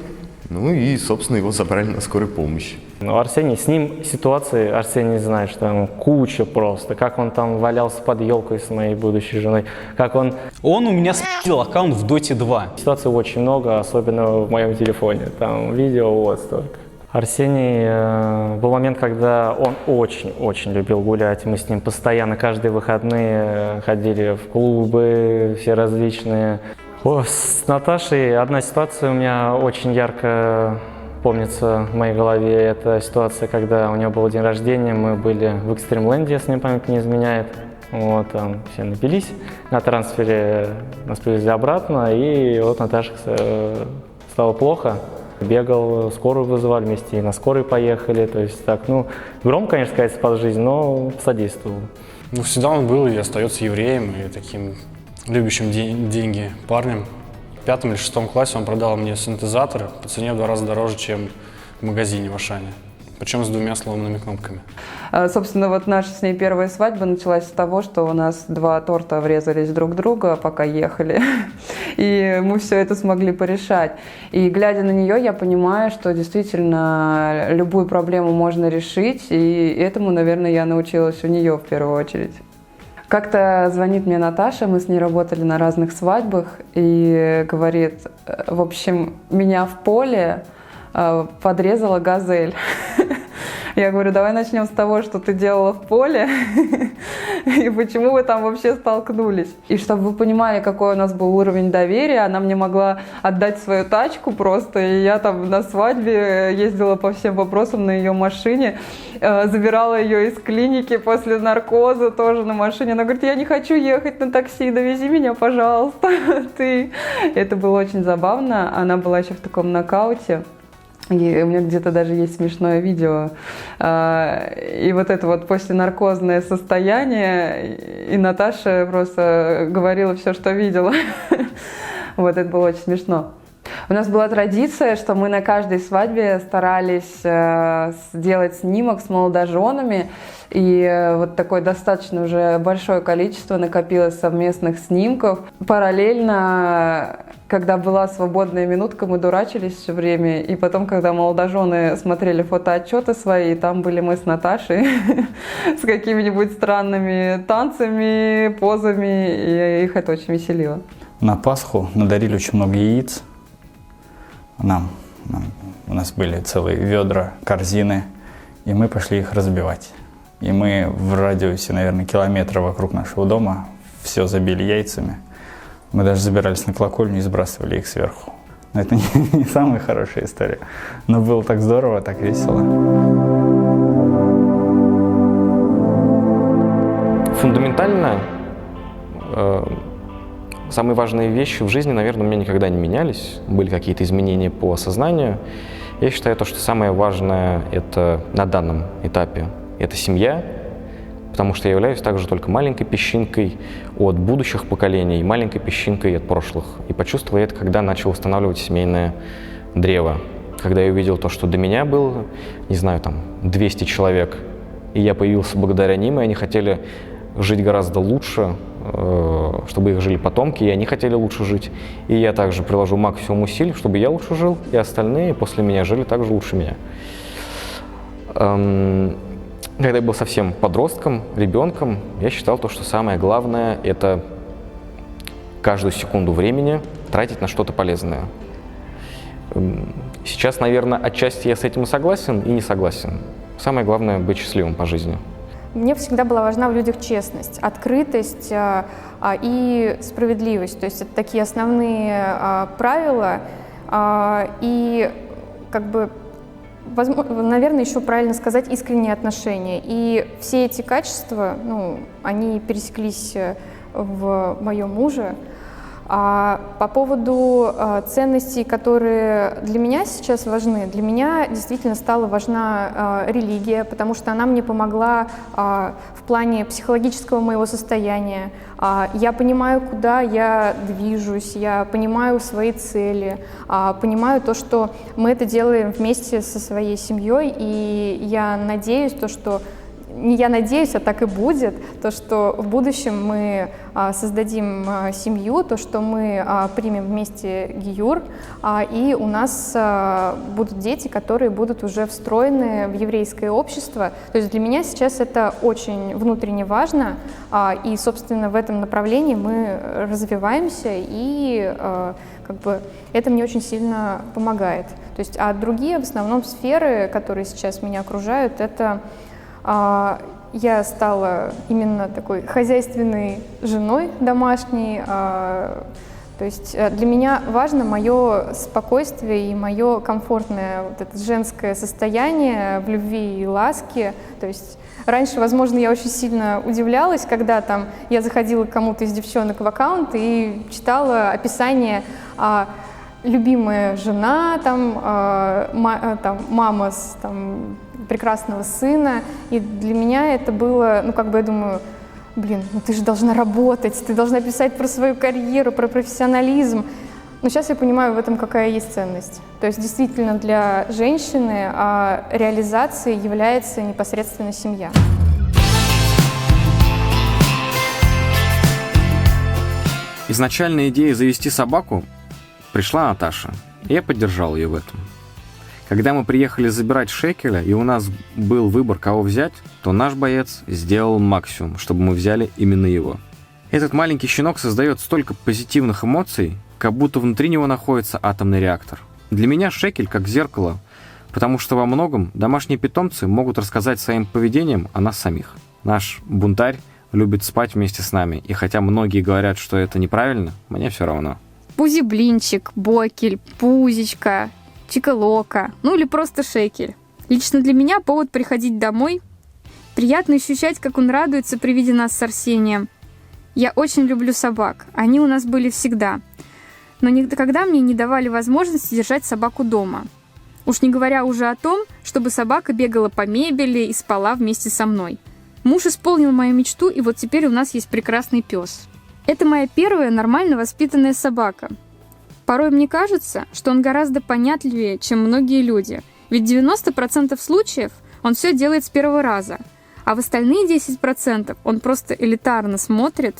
И, собственно, его забрали на скорой помощи. Арсений, с ним ситуации, Арсений знает, что там куча просто. Как он там валялся под елкой с моей будущей женой. Как он у меня с***ил аккаунт в Доте 2. Ситуаций очень много, особенно в моем телефоне. Там видео вот столько. Арсений, был момент, когда он очень-очень любил гулять. Мы с ним постоянно, каждые выходные ходили в клубы, все различные. С Наташей одна ситуация у меня очень ярко помнится в моей голове. Это ситуация, когда у нее был день рождения, мы были в Экстримленде, если мне память не изменяет. Там все напились, на трансфере нас привезли обратно, и Наташе стало плохо. Бегал, скорую вызывали вместе, и на скорой поехали. То есть громко, конечно, сказать, спас жизнь, но содействовал. Всегда он был и остается евреем, и таким любящим деньги парнем. В 5 или 6 классе он продал мне синтезатор по цене в 2 раза дороже, чем в магазине в Ашане. Причем с 2 сломанными кнопками. Собственно, наша с ней первая свадьба началась с того, что у нас 2 торта врезались друг в друга, пока ехали. И мы все это смогли порешать. И глядя на нее, я понимаю, что действительно любую проблему можно решить. И этому, наверное, я научилась у нее в первую очередь. Как-то звонит мне Наташа, мы с ней работали на разных свадьбах, и говорит, в общем, меня в поле подрезала газель. Я говорю, давай начнем с того, что ты делала в поле, и почему вы там вообще столкнулись. И чтобы вы понимали, какой у нас был уровень доверия, она мне могла отдать свою тачку просто, и я там на свадьбе ездила по всем вопросам на ее машине, забирала ее из клиники после наркоза тоже на машине. Она говорит, я не хочу ехать на такси, довези меня, пожалуйста, ты. Это было очень забавно, она была еще в таком нокауте. И у меня где-то даже есть смешное видео. И это посленаркозное состояние, и Наташа просто говорила все, что видела. Это было очень смешно. У нас была традиция, что мы на каждой свадьбе старались сделать снимок с молодоженами. И такое достаточно уже большое количество накопилось совместных снимков. Параллельно, когда была свободная минутка, мы дурачились все время. И потом, когда молодожены смотрели фотоотчеты свои, там были мы с Наташей с какими-нибудь странными танцами, позами. И их это очень веселило. На Пасху надарили очень много яиц. У нас были целые ведра, корзины, и мы пошли их разбивать. И мы в радиусе, наверное, километра вокруг нашего дома все забили яйцами. Мы даже забирались на колокольню и сбрасывали их сверху. Но это не самая хорошая история. Но было так здорово, так весело. Фундаментально самые важные вещи в жизни, наверное, у меня никогда не менялись. Были какие-то изменения по осознанию. Я считаю, что самое важное это на данном этапе это семья, потому что я являюсь также только маленькой песчинкой от будущих поколений, маленькой песчинкой от прошлых. И почувствовал это, когда начал устанавливать семейное древо. Когда я увидел то, что до меня было, 200 человек, и я появился благодаря ним, и они хотели жить гораздо лучше, чтобы их жили потомки, и они хотели лучше жить. И я также приложу максимум усилий, чтобы я лучше жил, и остальные после меня жили также лучше меня. Когда я был совсем подростком, ребенком, я считал то, что самое главное – это каждую секунду времени тратить на что-то полезное. Сейчас, наверное, отчасти я с этим и согласен, и не согласен. Самое главное – быть счастливым по жизни. Мне всегда была важна в людях честность, открытость и справедливость. То есть это такие основные правила. И как бы, возможно, наверное, еще правильно сказать, искренние отношения. И все эти качества, они пересеклись в моем муже. А по поводу ценностей, которые для меня сейчас важны, для меня действительно стала важна религия, потому что она мне помогла в плане психологического моего состояния. Я понимаю, куда я движусь, я понимаю свои цели, понимаю то, что мы это делаем вместе со своей семьей, и я надеюсь, что не я надеюсь, а так и будет, то, что в будущем мы создадим семью, то, что мы примем вместе гиюр, и у нас будут дети, которые будут уже встроены в еврейское общество. То есть для меня сейчас это очень внутренне важно, и, собственно, в этом направлении мы развиваемся, и как бы это мне очень сильно помогает. То есть, а другие, в основном, сферы, которые сейчас меня окружают, это я стала именно такой хозяйственной женой домашней. То есть для меня важно мое спокойствие и мое комфортное вот это женское состояние в любви и ласке. То есть раньше, возможно, я очень сильно удивлялась, когда там я заходила к кому-то из девчонок в аккаунт и читала описание любимая жена, мама с прекрасного сына. И для меня это было, я думаю, ты же должна работать, ты должна писать про свою карьеру, про профессионализм. Но сейчас я понимаю в этом, какая есть ценность. То есть действительно для женщины реализацией является непосредственно семья. Изначальная идея завести собаку пришла Наташа, и я поддержал ее в этом. Когда мы приехали забирать Шекеля, и у нас был выбор, кого взять, то наш боец сделал максимум, чтобы мы взяли именно его. Этот маленький щенок создает столько позитивных эмоций, как будто внутри него находится атомный реактор. Для меня Шекель как зеркало, потому что во многом домашние питомцы могут рассказать своим поведением о нас самих. Наш бунтарь любит спать вместе с нами, и хотя многие говорят, что это неправильно, мне все равно. Пузи-блинчик, Бокель, Пузечка, Чиколока, или просто Шекель. Лично для меня повод приходить домой. Приятно ощущать, как он радуется при виде нас с Арсением. Я очень люблю собак, они у нас были всегда. Но никогда мне не давали возможности держать собаку дома. Уж не говоря уже о том, чтобы собака бегала по мебели и спала вместе со мной. Муж исполнил мою мечту, и вот теперь у нас есть прекрасный пес. Это моя первая нормально воспитанная собака. Порой мне кажется, что он гораздо понятливее, чем многие люди. Ведь 90% случаев он все делает с первого раза, а в остальные 10% он просто элитарно смотрит,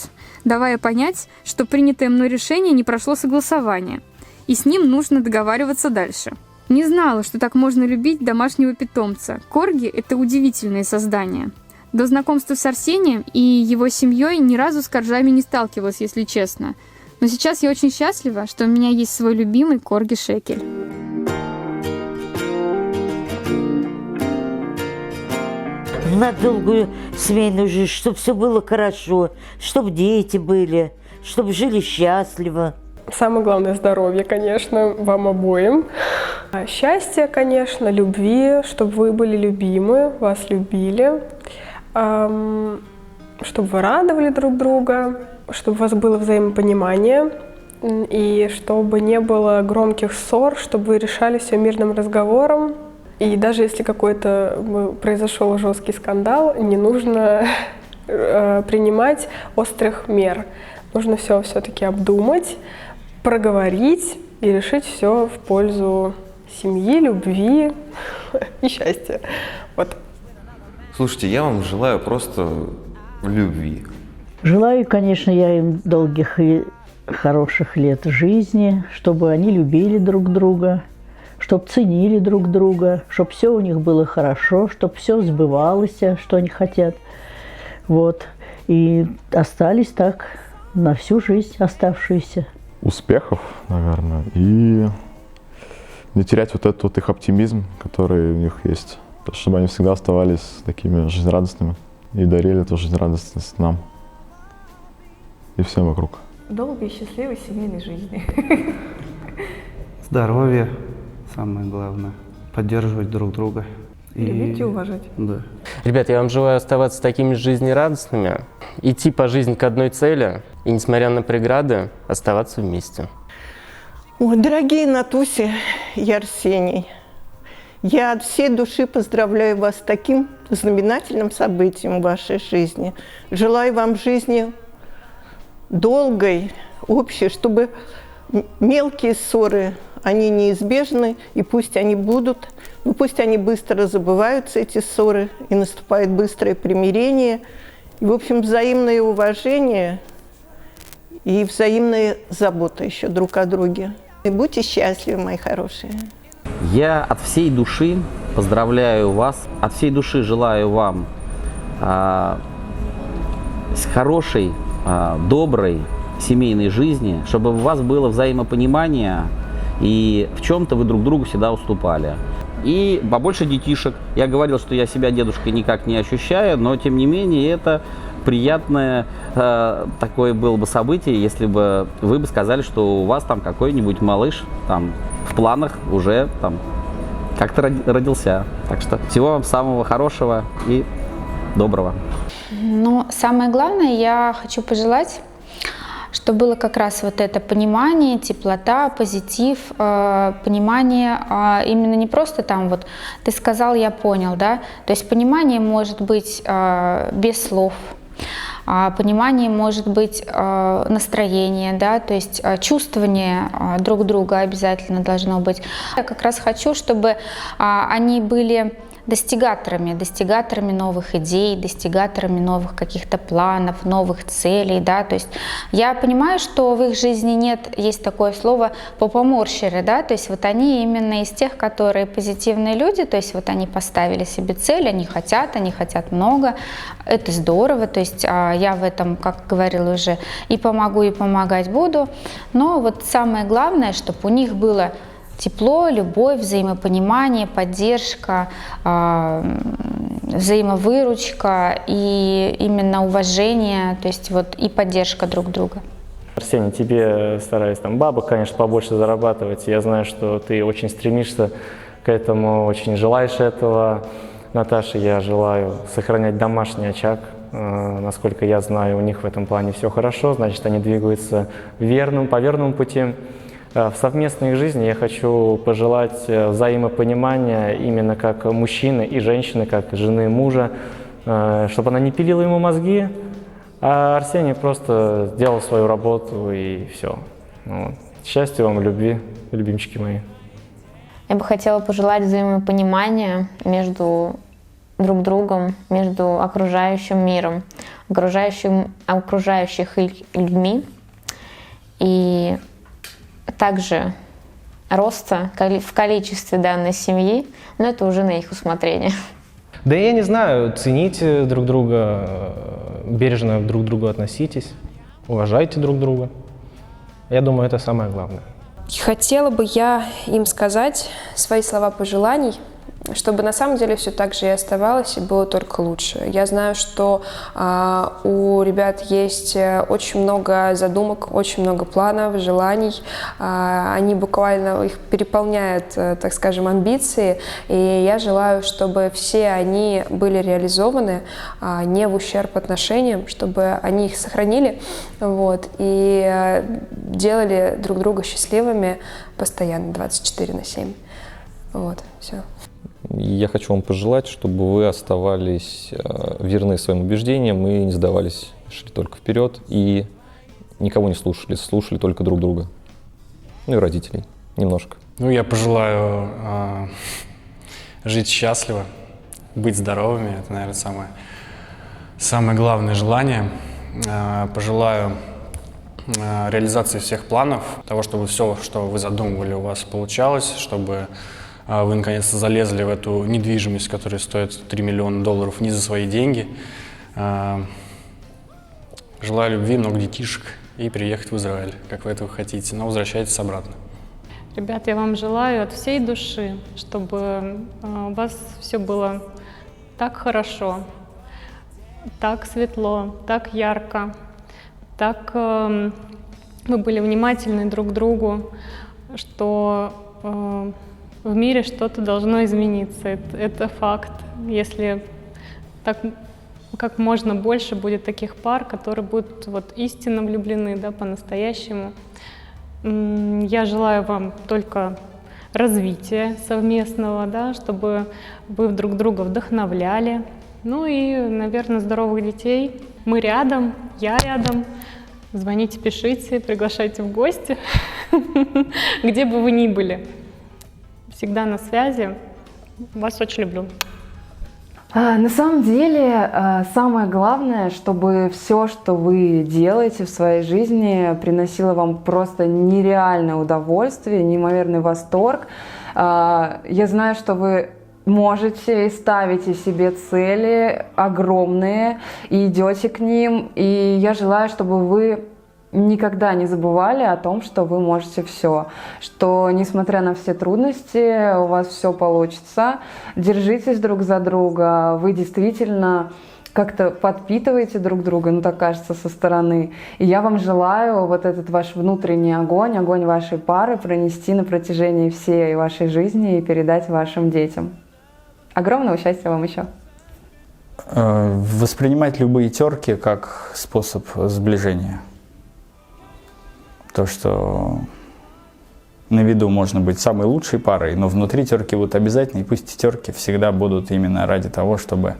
давая понять, что принятое мной решение не прошло согласования, и с ним нужно договариваться дальше. Не знала, что так можно любить домашнего питомца. Корги – это удивительные создания. До знакомства с Арсением и его семьей ни разу с коржами не сталкивалась, если честно. Но сейчас я очень счастлива, что у меня есть свой любимый корги Шекель. На долгую семейную жизнь, чтобы все было хорошо, чтобы дети были, чтобы жили счастливо. Самое главное – здоровье, конечно, вам обоим. Счастье, конечно, любви, чтобы вы были любимы, вас любили. Чтобы вы радовали друг друга, чтобы у вас было взаимопонимание, и чтобы не было громких ссор, чтобы вы решали все мирным разговором. И даже если какой-то произошел жесткий скандал, не нужно принимать острых мер. Нужно все-таки обдумать, проговорить и решить все в пользу семьи, любви и счастья. Вот. Слушайте, я вам желаю просто любви. Желаю, конечно, я им долгих и хороших лет жизни, чтобы они любили друг друга, чтобы ценили друг друга, чтобы все у них было хорошо, чтобы все сбывалось, что они хотят. Вот. И остались так на всю жизнь оставшуюся. Успехов, наверное, и не терять вот этот вот их оптимизм, который у них есть. Чтобы они всегда оставались такими жизнерадостными и дарили эту жизнерадостность нам и всем вокруг. Долгой и счастливой семейной жизни. Здоровье, самое главное. Поддерживать друг друга. Любить и уважать. Да. Ребят, я вам желаю оставаться такими жизнерадостными, идти по жизни к одной цели и, несмотря на преграды, оставаться вместе. Ой, дорогие Натуся и Арсений, я от всей души поздравляю вас с таким знаменательным событием в вашей жизни. Желаю вам жизни долгой, общей, чтобы мелкие ссоры, они неизбежны, и пусть они будут, но пусть они быстро забываются, эти ссоры, и наступает быстрое примирение, и, в общем, взаимное уважение и взаимная забота еще друг о друге. И будьте счастливы, мои хорошие. Я от всей души поздравляю вас, от всей души желаю вам хорошей, доброй семейной жизни, чтобы у вас было взаимопонимание и в чем-то вы друг другу всегда уступали. И побольше детишек. Я говорил, что я себя дедушкой никак не ощущаю, но тем не менее это приятное такое было бы событие, если бы вы бы сказали, что у вас там какой-нибудь малыш там в планах уже там как-то родился. Так что всего вам самого хорошего и доброго. Но самое главное, я хочу пожелать, чтобы было как раз вот это понимание, теплота, позитив, понимание именно не просто там вот ты сказал, я понял, да, то есть понимание может быть без слов, понимание может быть настроение, да, то есть чувствование друг друга обязательно должно быть. Я как раз хочу, чтобы они были достигаторами новых идей, достигаторами новых каких-то планов, новых целей, да, то есть я понимаю, что в их жизни нет, есть такое слово попоморщеры, да, то есть вот они именно из тех, которые позитивные люди, то есть вот они поставили себе цель, они хотят много, это здорово, то есть я в этом, как говорила уже, и помогу, и помогать буду, но вот самое главное, чтобы у них было тепло, любовь, взаимопонимание, поддержка, взаимовыручка и именно уважение, то есть вот и поддержка друг друга. Арсений, тебе стараюсь там бабок, конечно, побольше зарабатывать. Я знаю, что ты очень стремишься к этому, очень желаешь этого. Наташе я желаю сохранять домашний очаг. Насколько я знаю, у них в этом плане все хорошо, значит, они двигаются по верному пути. В совместной жизни я хочу пожелать взаимопонимания именно как мужчины и женщины, как жены и мужа, чтобы она не пилила ему мозги, а Арсений просто делал свою работу и все. Вот. Счастья вам, любви, любимчики мои. Я бы хотела пожелать взаимопонимания между друг другом, между окружающим миром, окружающих их людьми и также роста в количестве данной семьи, но это уже на их усмотрение. Да я не знаю, цените друг друга, бережно друг к другу относитесь, уважайте друг друга. Я думаю, это самое главное. Хотела бы я им сказать свои слова пожеланий, чтобы на самом деле все так же и оставалось, и было только лучше. Я знаю, что у ребят есть очень много задумок, очень много планов, желаний. Они буквально их переполняют, так скажем, амбиции. И я желаю, чтобы все они были реализованы не в ущерб отношениям, чтобы они их сохранили, вот, и делали друг друга счастливыми постоянно, 24/7. Вот, все. Я хочу вам пожелать, чтобы вы оставались верны своим убеждениям и не сдавались, шли только вперед и никого не слушали только друг друга. Ну и родителей немножко. Ну, я пожелаю жить счастливо, быть здоровыми. Это, наверное, самое главное желание. Пожелаю реализации всех планов, того, чтобы все, что вы задумывали, у вас получалось, чтобы вы наконец-то залезли в эту недвижимость, которая стоит $3 миллиона не за свои деньги. Желаю любви, много детишек и приехать в Израиль, как вы этого хотите, но возвращайтесь обратно. Ребят, я вам желаю от всей души, чтобы у вас все было так хорошо, так светло, так ярко, так вы были внимательны друг к другу, что в мире что-то должно измениться. Это факт. Если так, как можно больше будет таких пар, которые будут вот истинно влюблены, да, по-настоящему. Я желаю вам только развития совместного, да, чтобы вы друг друга вдохновляли. Ну и, наверное, здоровых детей. Мы рядом, я рядом. Звоните, пишите, приглашайте в гости, где бы вы ни были. Всегда на связи. Вас очень люблю. На самом деле, самое главное, чтобы все, что вы делаете в своей жизни, приносило вам просто нереальное удовольствие, неимоверный восторг. Я знаю, что вы можете и ставите себе цели огромные и идете к ним. И я желаю, чтобы вы никогда не забывали о том, что вы можете все, что несмотря на все трудности, у вас все получится. Держитесь друг за друга, вы действительно как-то подпитываете друг друга, ну так кажется со стороны. И я вам желаю вот этот ваш внутренний огонь, огонь вашей пары пронести на протяжении всей вашей жизни и передать вашим детям. Огромного счастья вам еще. Воспринимать любые терки как способ сближения. То, что на виду можно быть самой лучшей парой, но внутри терки будут обязательно, и пусть терки всегда будут именно ради того, чтобы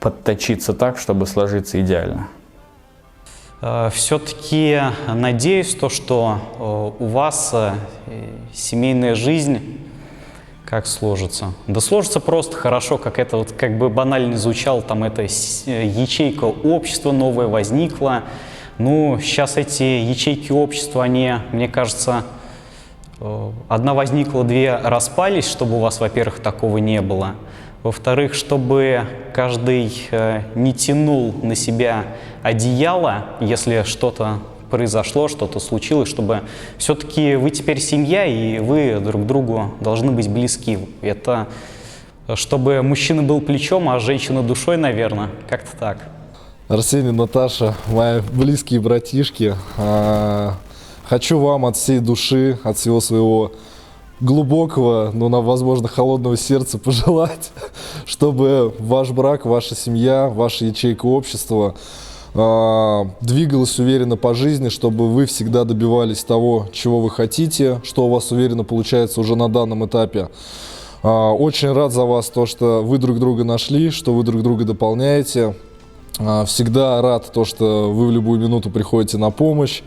подточиться так, чтобы сложиться идеально. Все-таки надеюсь, что у вас семейная жизнь как сложится? Да сложится просто хорошо, как это вот как бы банально звучало, там эта ячейка общества новая возникла. Ну, сейчас эти ячейки общества, они, мне кажется, одна возникла, две распались, чтобы у вас, во-первых, такого не было. Во-вторых, чтобы каждый не тянул на себя одеяло, если что-то произошло, что-то случилось, чтобы все-таки вы теперь семья, и вы друг другу должны быть близки. Это чтобы мужчина был плечом, а женщина душой, наверное, как-то так. Арсений, Наташа, мои близкие братишки, хочу вам от всей души, от всего своего глубокого, но, возможно, холодного сердца пожелать, чтобы ваш брак, ваша семья, ваша ячейка общества двигалась уверенно по жизни, чтобы вы всегда добивались того, чего вы хотите, что у вас уверенно получается уже на данном этапе. Очень рад за вас, то, что вы друг друга нашли, что вы друг друга дополняете. Всегда рад, то, что вы в любую минуту приходите на помощь,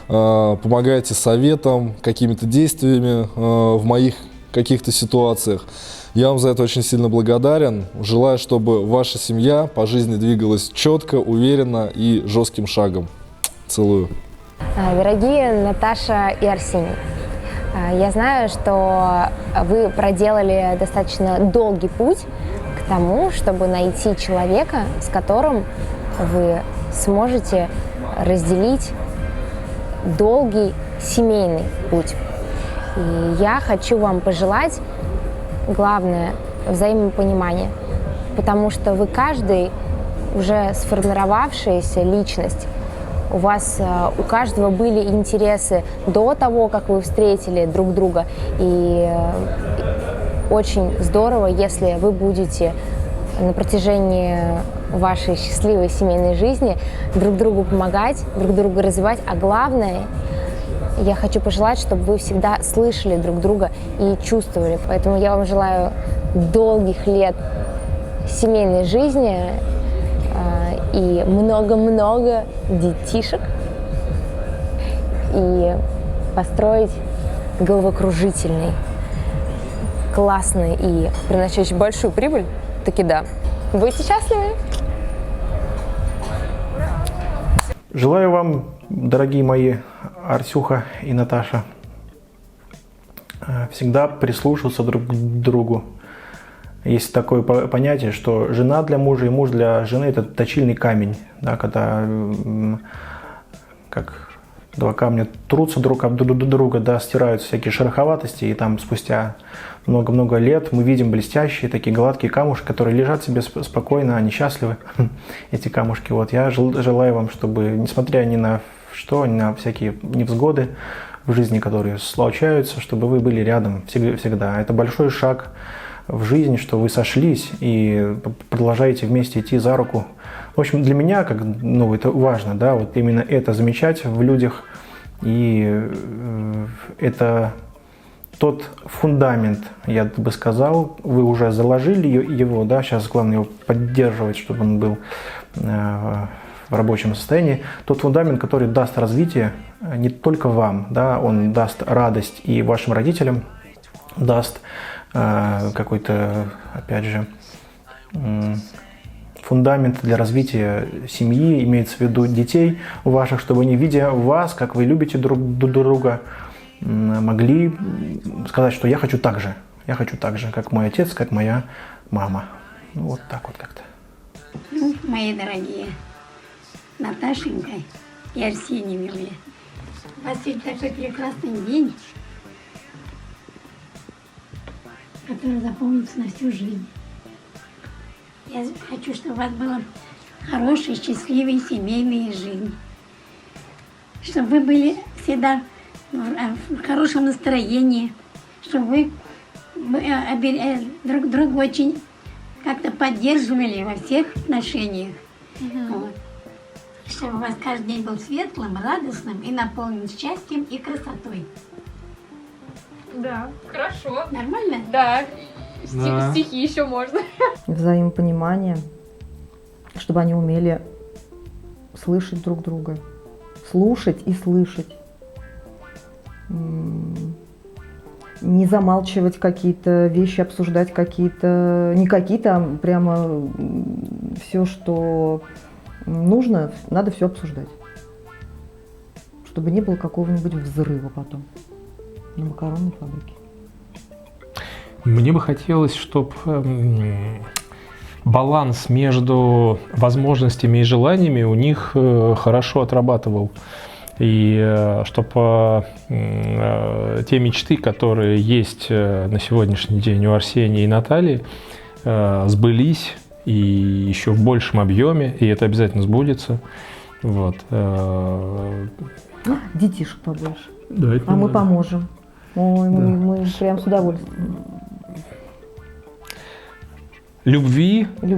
помогаете советом, какими-то действиями в моих каких-то ситуациях. Я вам за это очень сильно благодарен. Желаю, чтобы ваша семья по жизни двигалась четко, уверенно и жестким шагом. Целую. Дорогие Наташа и Арсений, я знаю, что вы проделали достаточно долгий путь к тому, чтобы найти человека, с которым вы сможете разделить долгий семейный путь. И я хочу вам пожелать, главное, взаимопонимание, потому что вы каждый уже сформировавшаяся личность. У вас, у каждого были интересы до того, как вы встретили друг друга. И очень здорово, если вы будете на протяжении вашей счастливой семейной жизни друг другу помогать, друг друга развивать. А главное, я хочу пожелать, чтобы вы всегда слышали друг друга и чувствовали. Поэтому я вам желаю долгих лет семейной жизни и много-много детишек. И построить головокружительный, классный и приносящий большую прибыль таки да. Будьте счастливы! Желаю вам, дорогие мои Арсюха и Наташа, всегда прислушиваться друг к другу. Есть такое понятие, что жена для мужа и муж для жены – это точильный камень. Да, когда как два камня трутся друг об друга, да, стираются всякие шероховатости, и там спустя много-много лет мы видим блестящие такие гладкие камушки, которые лежат себе спокойно, они счастливы, эти камушки. Вот я желаю вам, чтобы, несмотря ни на что, ни на всякие невзгоды в жизни, которые случаются, чтобы вы были рядом всегда. Это большой шаг в жизни, что вы сошлись и продолжаете вместе идти за руку. В общем, для меня, как, ну, это важно, да, вот именно это замечать в людях, и это тот фундамент, я бы сказал, вы уже заложили его, да, сейчас главное его поддерживать, чтобы он был в рабочем состоянии, тот фундамент, который даст развитие не только вам, да, он даст радость и вашим родителям, даст какой-то, опять же, фундамент для развития семьи, имеется в виду детей ваших, чтобы они, видя вас, как вы любите друг друга, могли сказать, что я хочу так же, как мой отец, как моя мама. Ну, вот так вот как-то. Ну, мои дорогие, Наташенька и Арсений милые, у вас сегодня такой прекрасный день, который запомнится на всю жизнь. Я хочу, чтобы у вас была хорошая, счастливая семейная жизнь. Чтобы вы были всегда в хорошем настроении, чтобы вы друг друга очень как-то поддерживали во всех отношениях. Вот. Чтобы у вас каждый день был светлым, радостным и наполнен счастьем и красотой. Да, хорошо. Нормально? Да. Да. Стихи еще можно. Взаимопонимание, чтобы они умели слышать друг друга. Слушать и слышать. Не замалчивать какие-то вещи, обсуждать какие-то, не какие-то, а прямо все, что нужно, надо все обсуждать. Чтобы не было какого-нибудь взрыва потом на макаронной фабрике. Мне бы хотелось, чтобы баланс между возможностями и желаниями у них хорошо отрабатывал. И чтобы те мечты, которые есть на сегодняшний день у Арсения и Натальи, сбылись и еще в большем объеме, и это обязательно сбудется. Вот. Детишек побольше. Да, а мы поможем. Ой, да. мы прям с удовольствием. Любви да.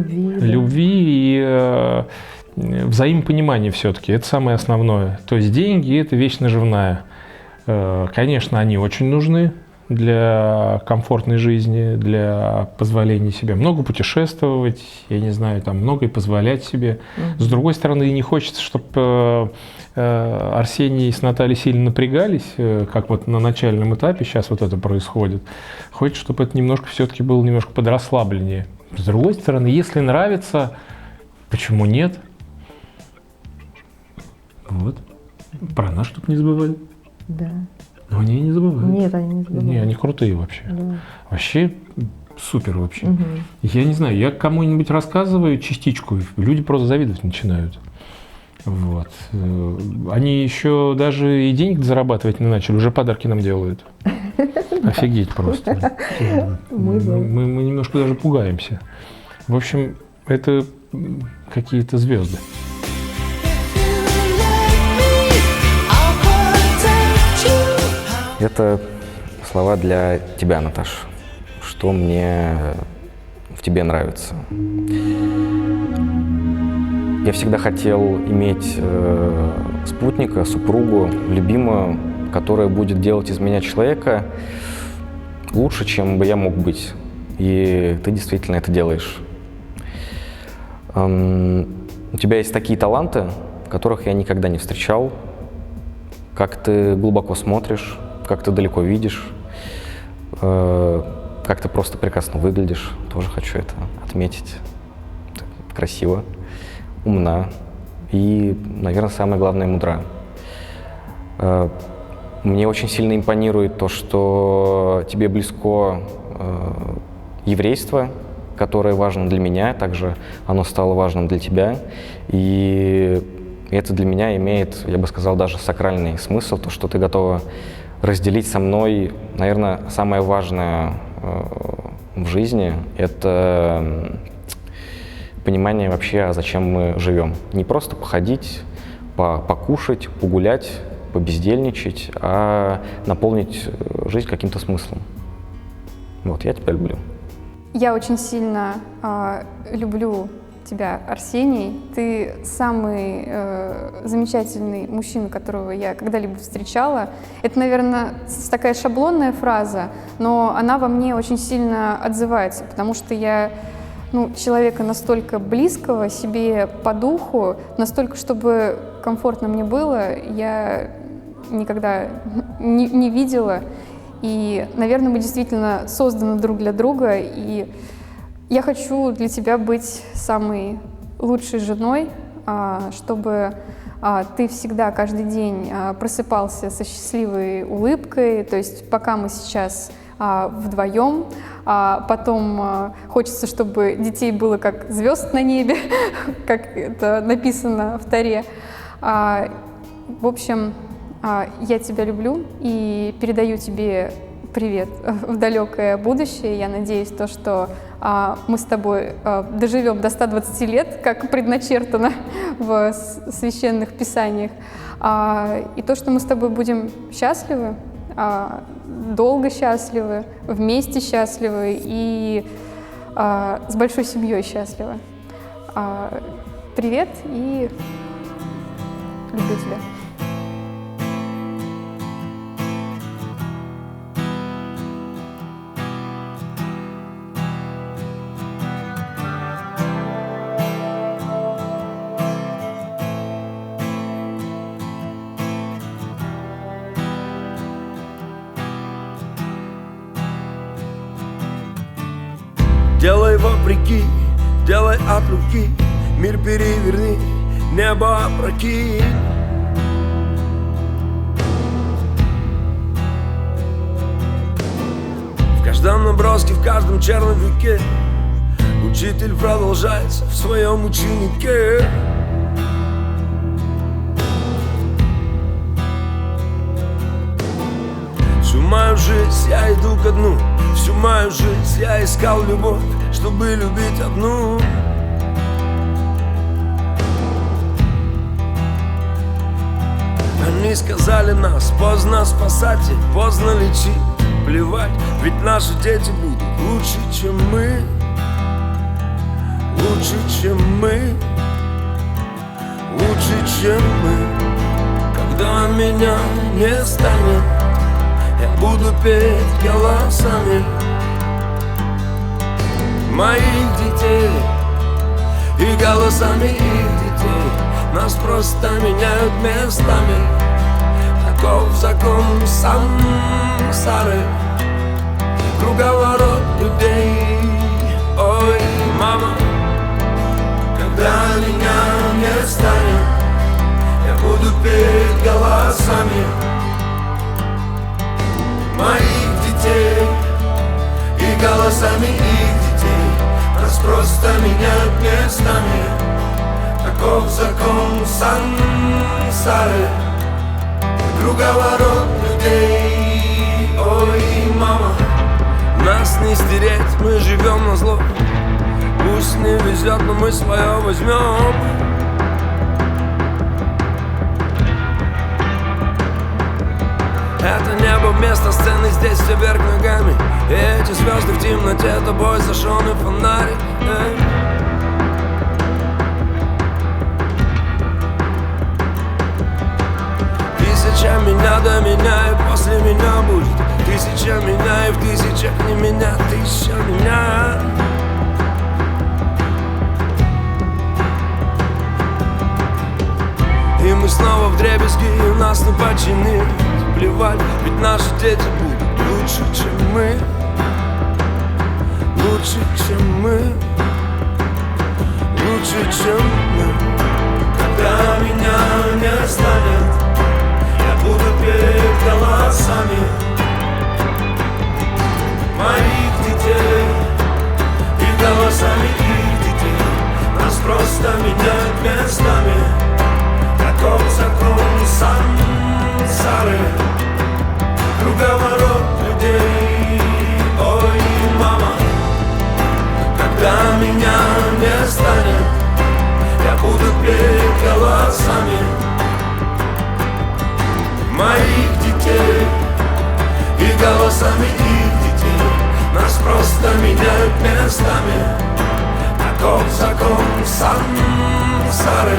И взаимопонимание все-таки, это самое основное. То есть деньги – это вещь наживная. Конечно, они очень нужны для комфортной жизни, для позволения себе много путешествовать, я не знаю, там многое позволять себе. С другой стороны, и не хочется, чтобы Арсений с Натальей сильно напрягались, как вот на начальном этапе сейчас вот это происходит. Хочется, чтобы это немножко все-таки было немножко подрасслабленнее. С другой стороны, если нравится, почему нет? Вот. Про нас, чтобы не забывали. Да. Но они не забывают. Нет, они не забывают. Не, они крутые вообще. Да. Вообще супер вообще. Угу. Я не знаю, я кому-нибудь рассказываю частичку, люди просто завидовать начинают. Вот. Они еще даже и денег зарабатывать не начали, уже подарки нам делают. Офигеть просто. Мы немножко даже пугаемся. В общем, это какие-то звезды. Это слова для тебя, Наташа. Что мне в тебе нравится? Я всегда хотел иметь спутника, супругу, любимую, которая будет делать из меня человека лучше, чем бы я мог быть. И ты действительно это делаешь. У тебя есть такие таланты, которых я никогда не встречал. Как ты глубоко смотришь, как ты далеко видишь, как ты просто прекрасно выглядишь. Тоже хочу это от отметить. Красиво, умна и, наверное, самое главное, мудра. Мне очень сильно импонирует то, что тебе близко еврейство, которое важно для меня, также оно стало важным для тебя. И это для меня имеет, я бы сказал, даже сакральный смысл, то, что ты готова разделить со мной, наверное, самое важное в жизни – это понимание вообще, зачем мы живем. Не просто походить, покушать, погулять, побездельничать, а наполнить жизнь каким-то смыслом. Вот, я тебя люблю. Я очень сильно люблю тебя, Арсений. Ты самый замечательный мужчина, которого я когда-либо встречала. Это, наверное, такая шаблонная фраза, но она во мне очень сильно отзывается, потому что я человека настолько близкого себе по духу, настолько, чтобы комфортно мне было, я никогда не видела. И, наверное, мы действительно созданы друг для друга, и я хочу для тебя быть самой лучшей женой, чтобы ты всегда, каждый день просыпался со счастливой улыбкой, то есть пока мы сейчас вдвоем, потом хочется, чтобы детей было как звезд на небе, как это написано в Торе. В общем, я тебя люблю и передаю тебе привет в далекое будущее. Я надеюсь, что мы с тобой доживем до 120 лет, как предначертано в священных писаниях. И то, что мы с тобой будем счастливы, долго счастливы, вместе счастливы и с большой семьей счастливы. Привет и люблю тебя. Делай вопреки, делай от руки, мир переверни, небо опрокинь. В каждом наброске, в каждом черновике учитель продолжается в своем ученике. Всю мою жизнь я иду ко дну, всю мою жизнь я искал любовь, чтобы любить одну. Они сказали нас поздно спасать и поздно лечить. Плевать, ведь наши дети будут лучше, чем мы. Лучше, чем мы. Лучше, чем мы. Когда меня не станет, я буду петь голосами моих детей и голосами их детей. Нас просто меняют местами. Таков закон сансары, круговорот людей. Ой, мама, когда меня не станет, я буду петь голосами моих детей и голосами их детей. Нас просто меняют местами. Таков закон сансары, круговорот людей. Ой, мама, нас не стереть, мы живем на зло. Пусть не везет, но мы свое возьмем. Это небо вместо сцены, здесь все вверх ногами. И эти звезды в темноте, тобой зажженный фонарик. Тысяча меня до меня, и после меня будет тысяча меня, и в тысячах не меня, тысяча меня. И мы снова вдребезги, и нас не починить. Плевать, ведь наши дети будут лучше, чем мы. Лучше, чем мы. лучше, чем мы. Когда меня не станет, я буду петь голосами моих детей и голосами их детей. Нас просто меняют местами, таков закон сансары. Круговорот людей, ой, мама. Когда меня не станет, я буду петь голосами моих детей и голосами их детей. Нас просто меняют местами, таков закон сансары.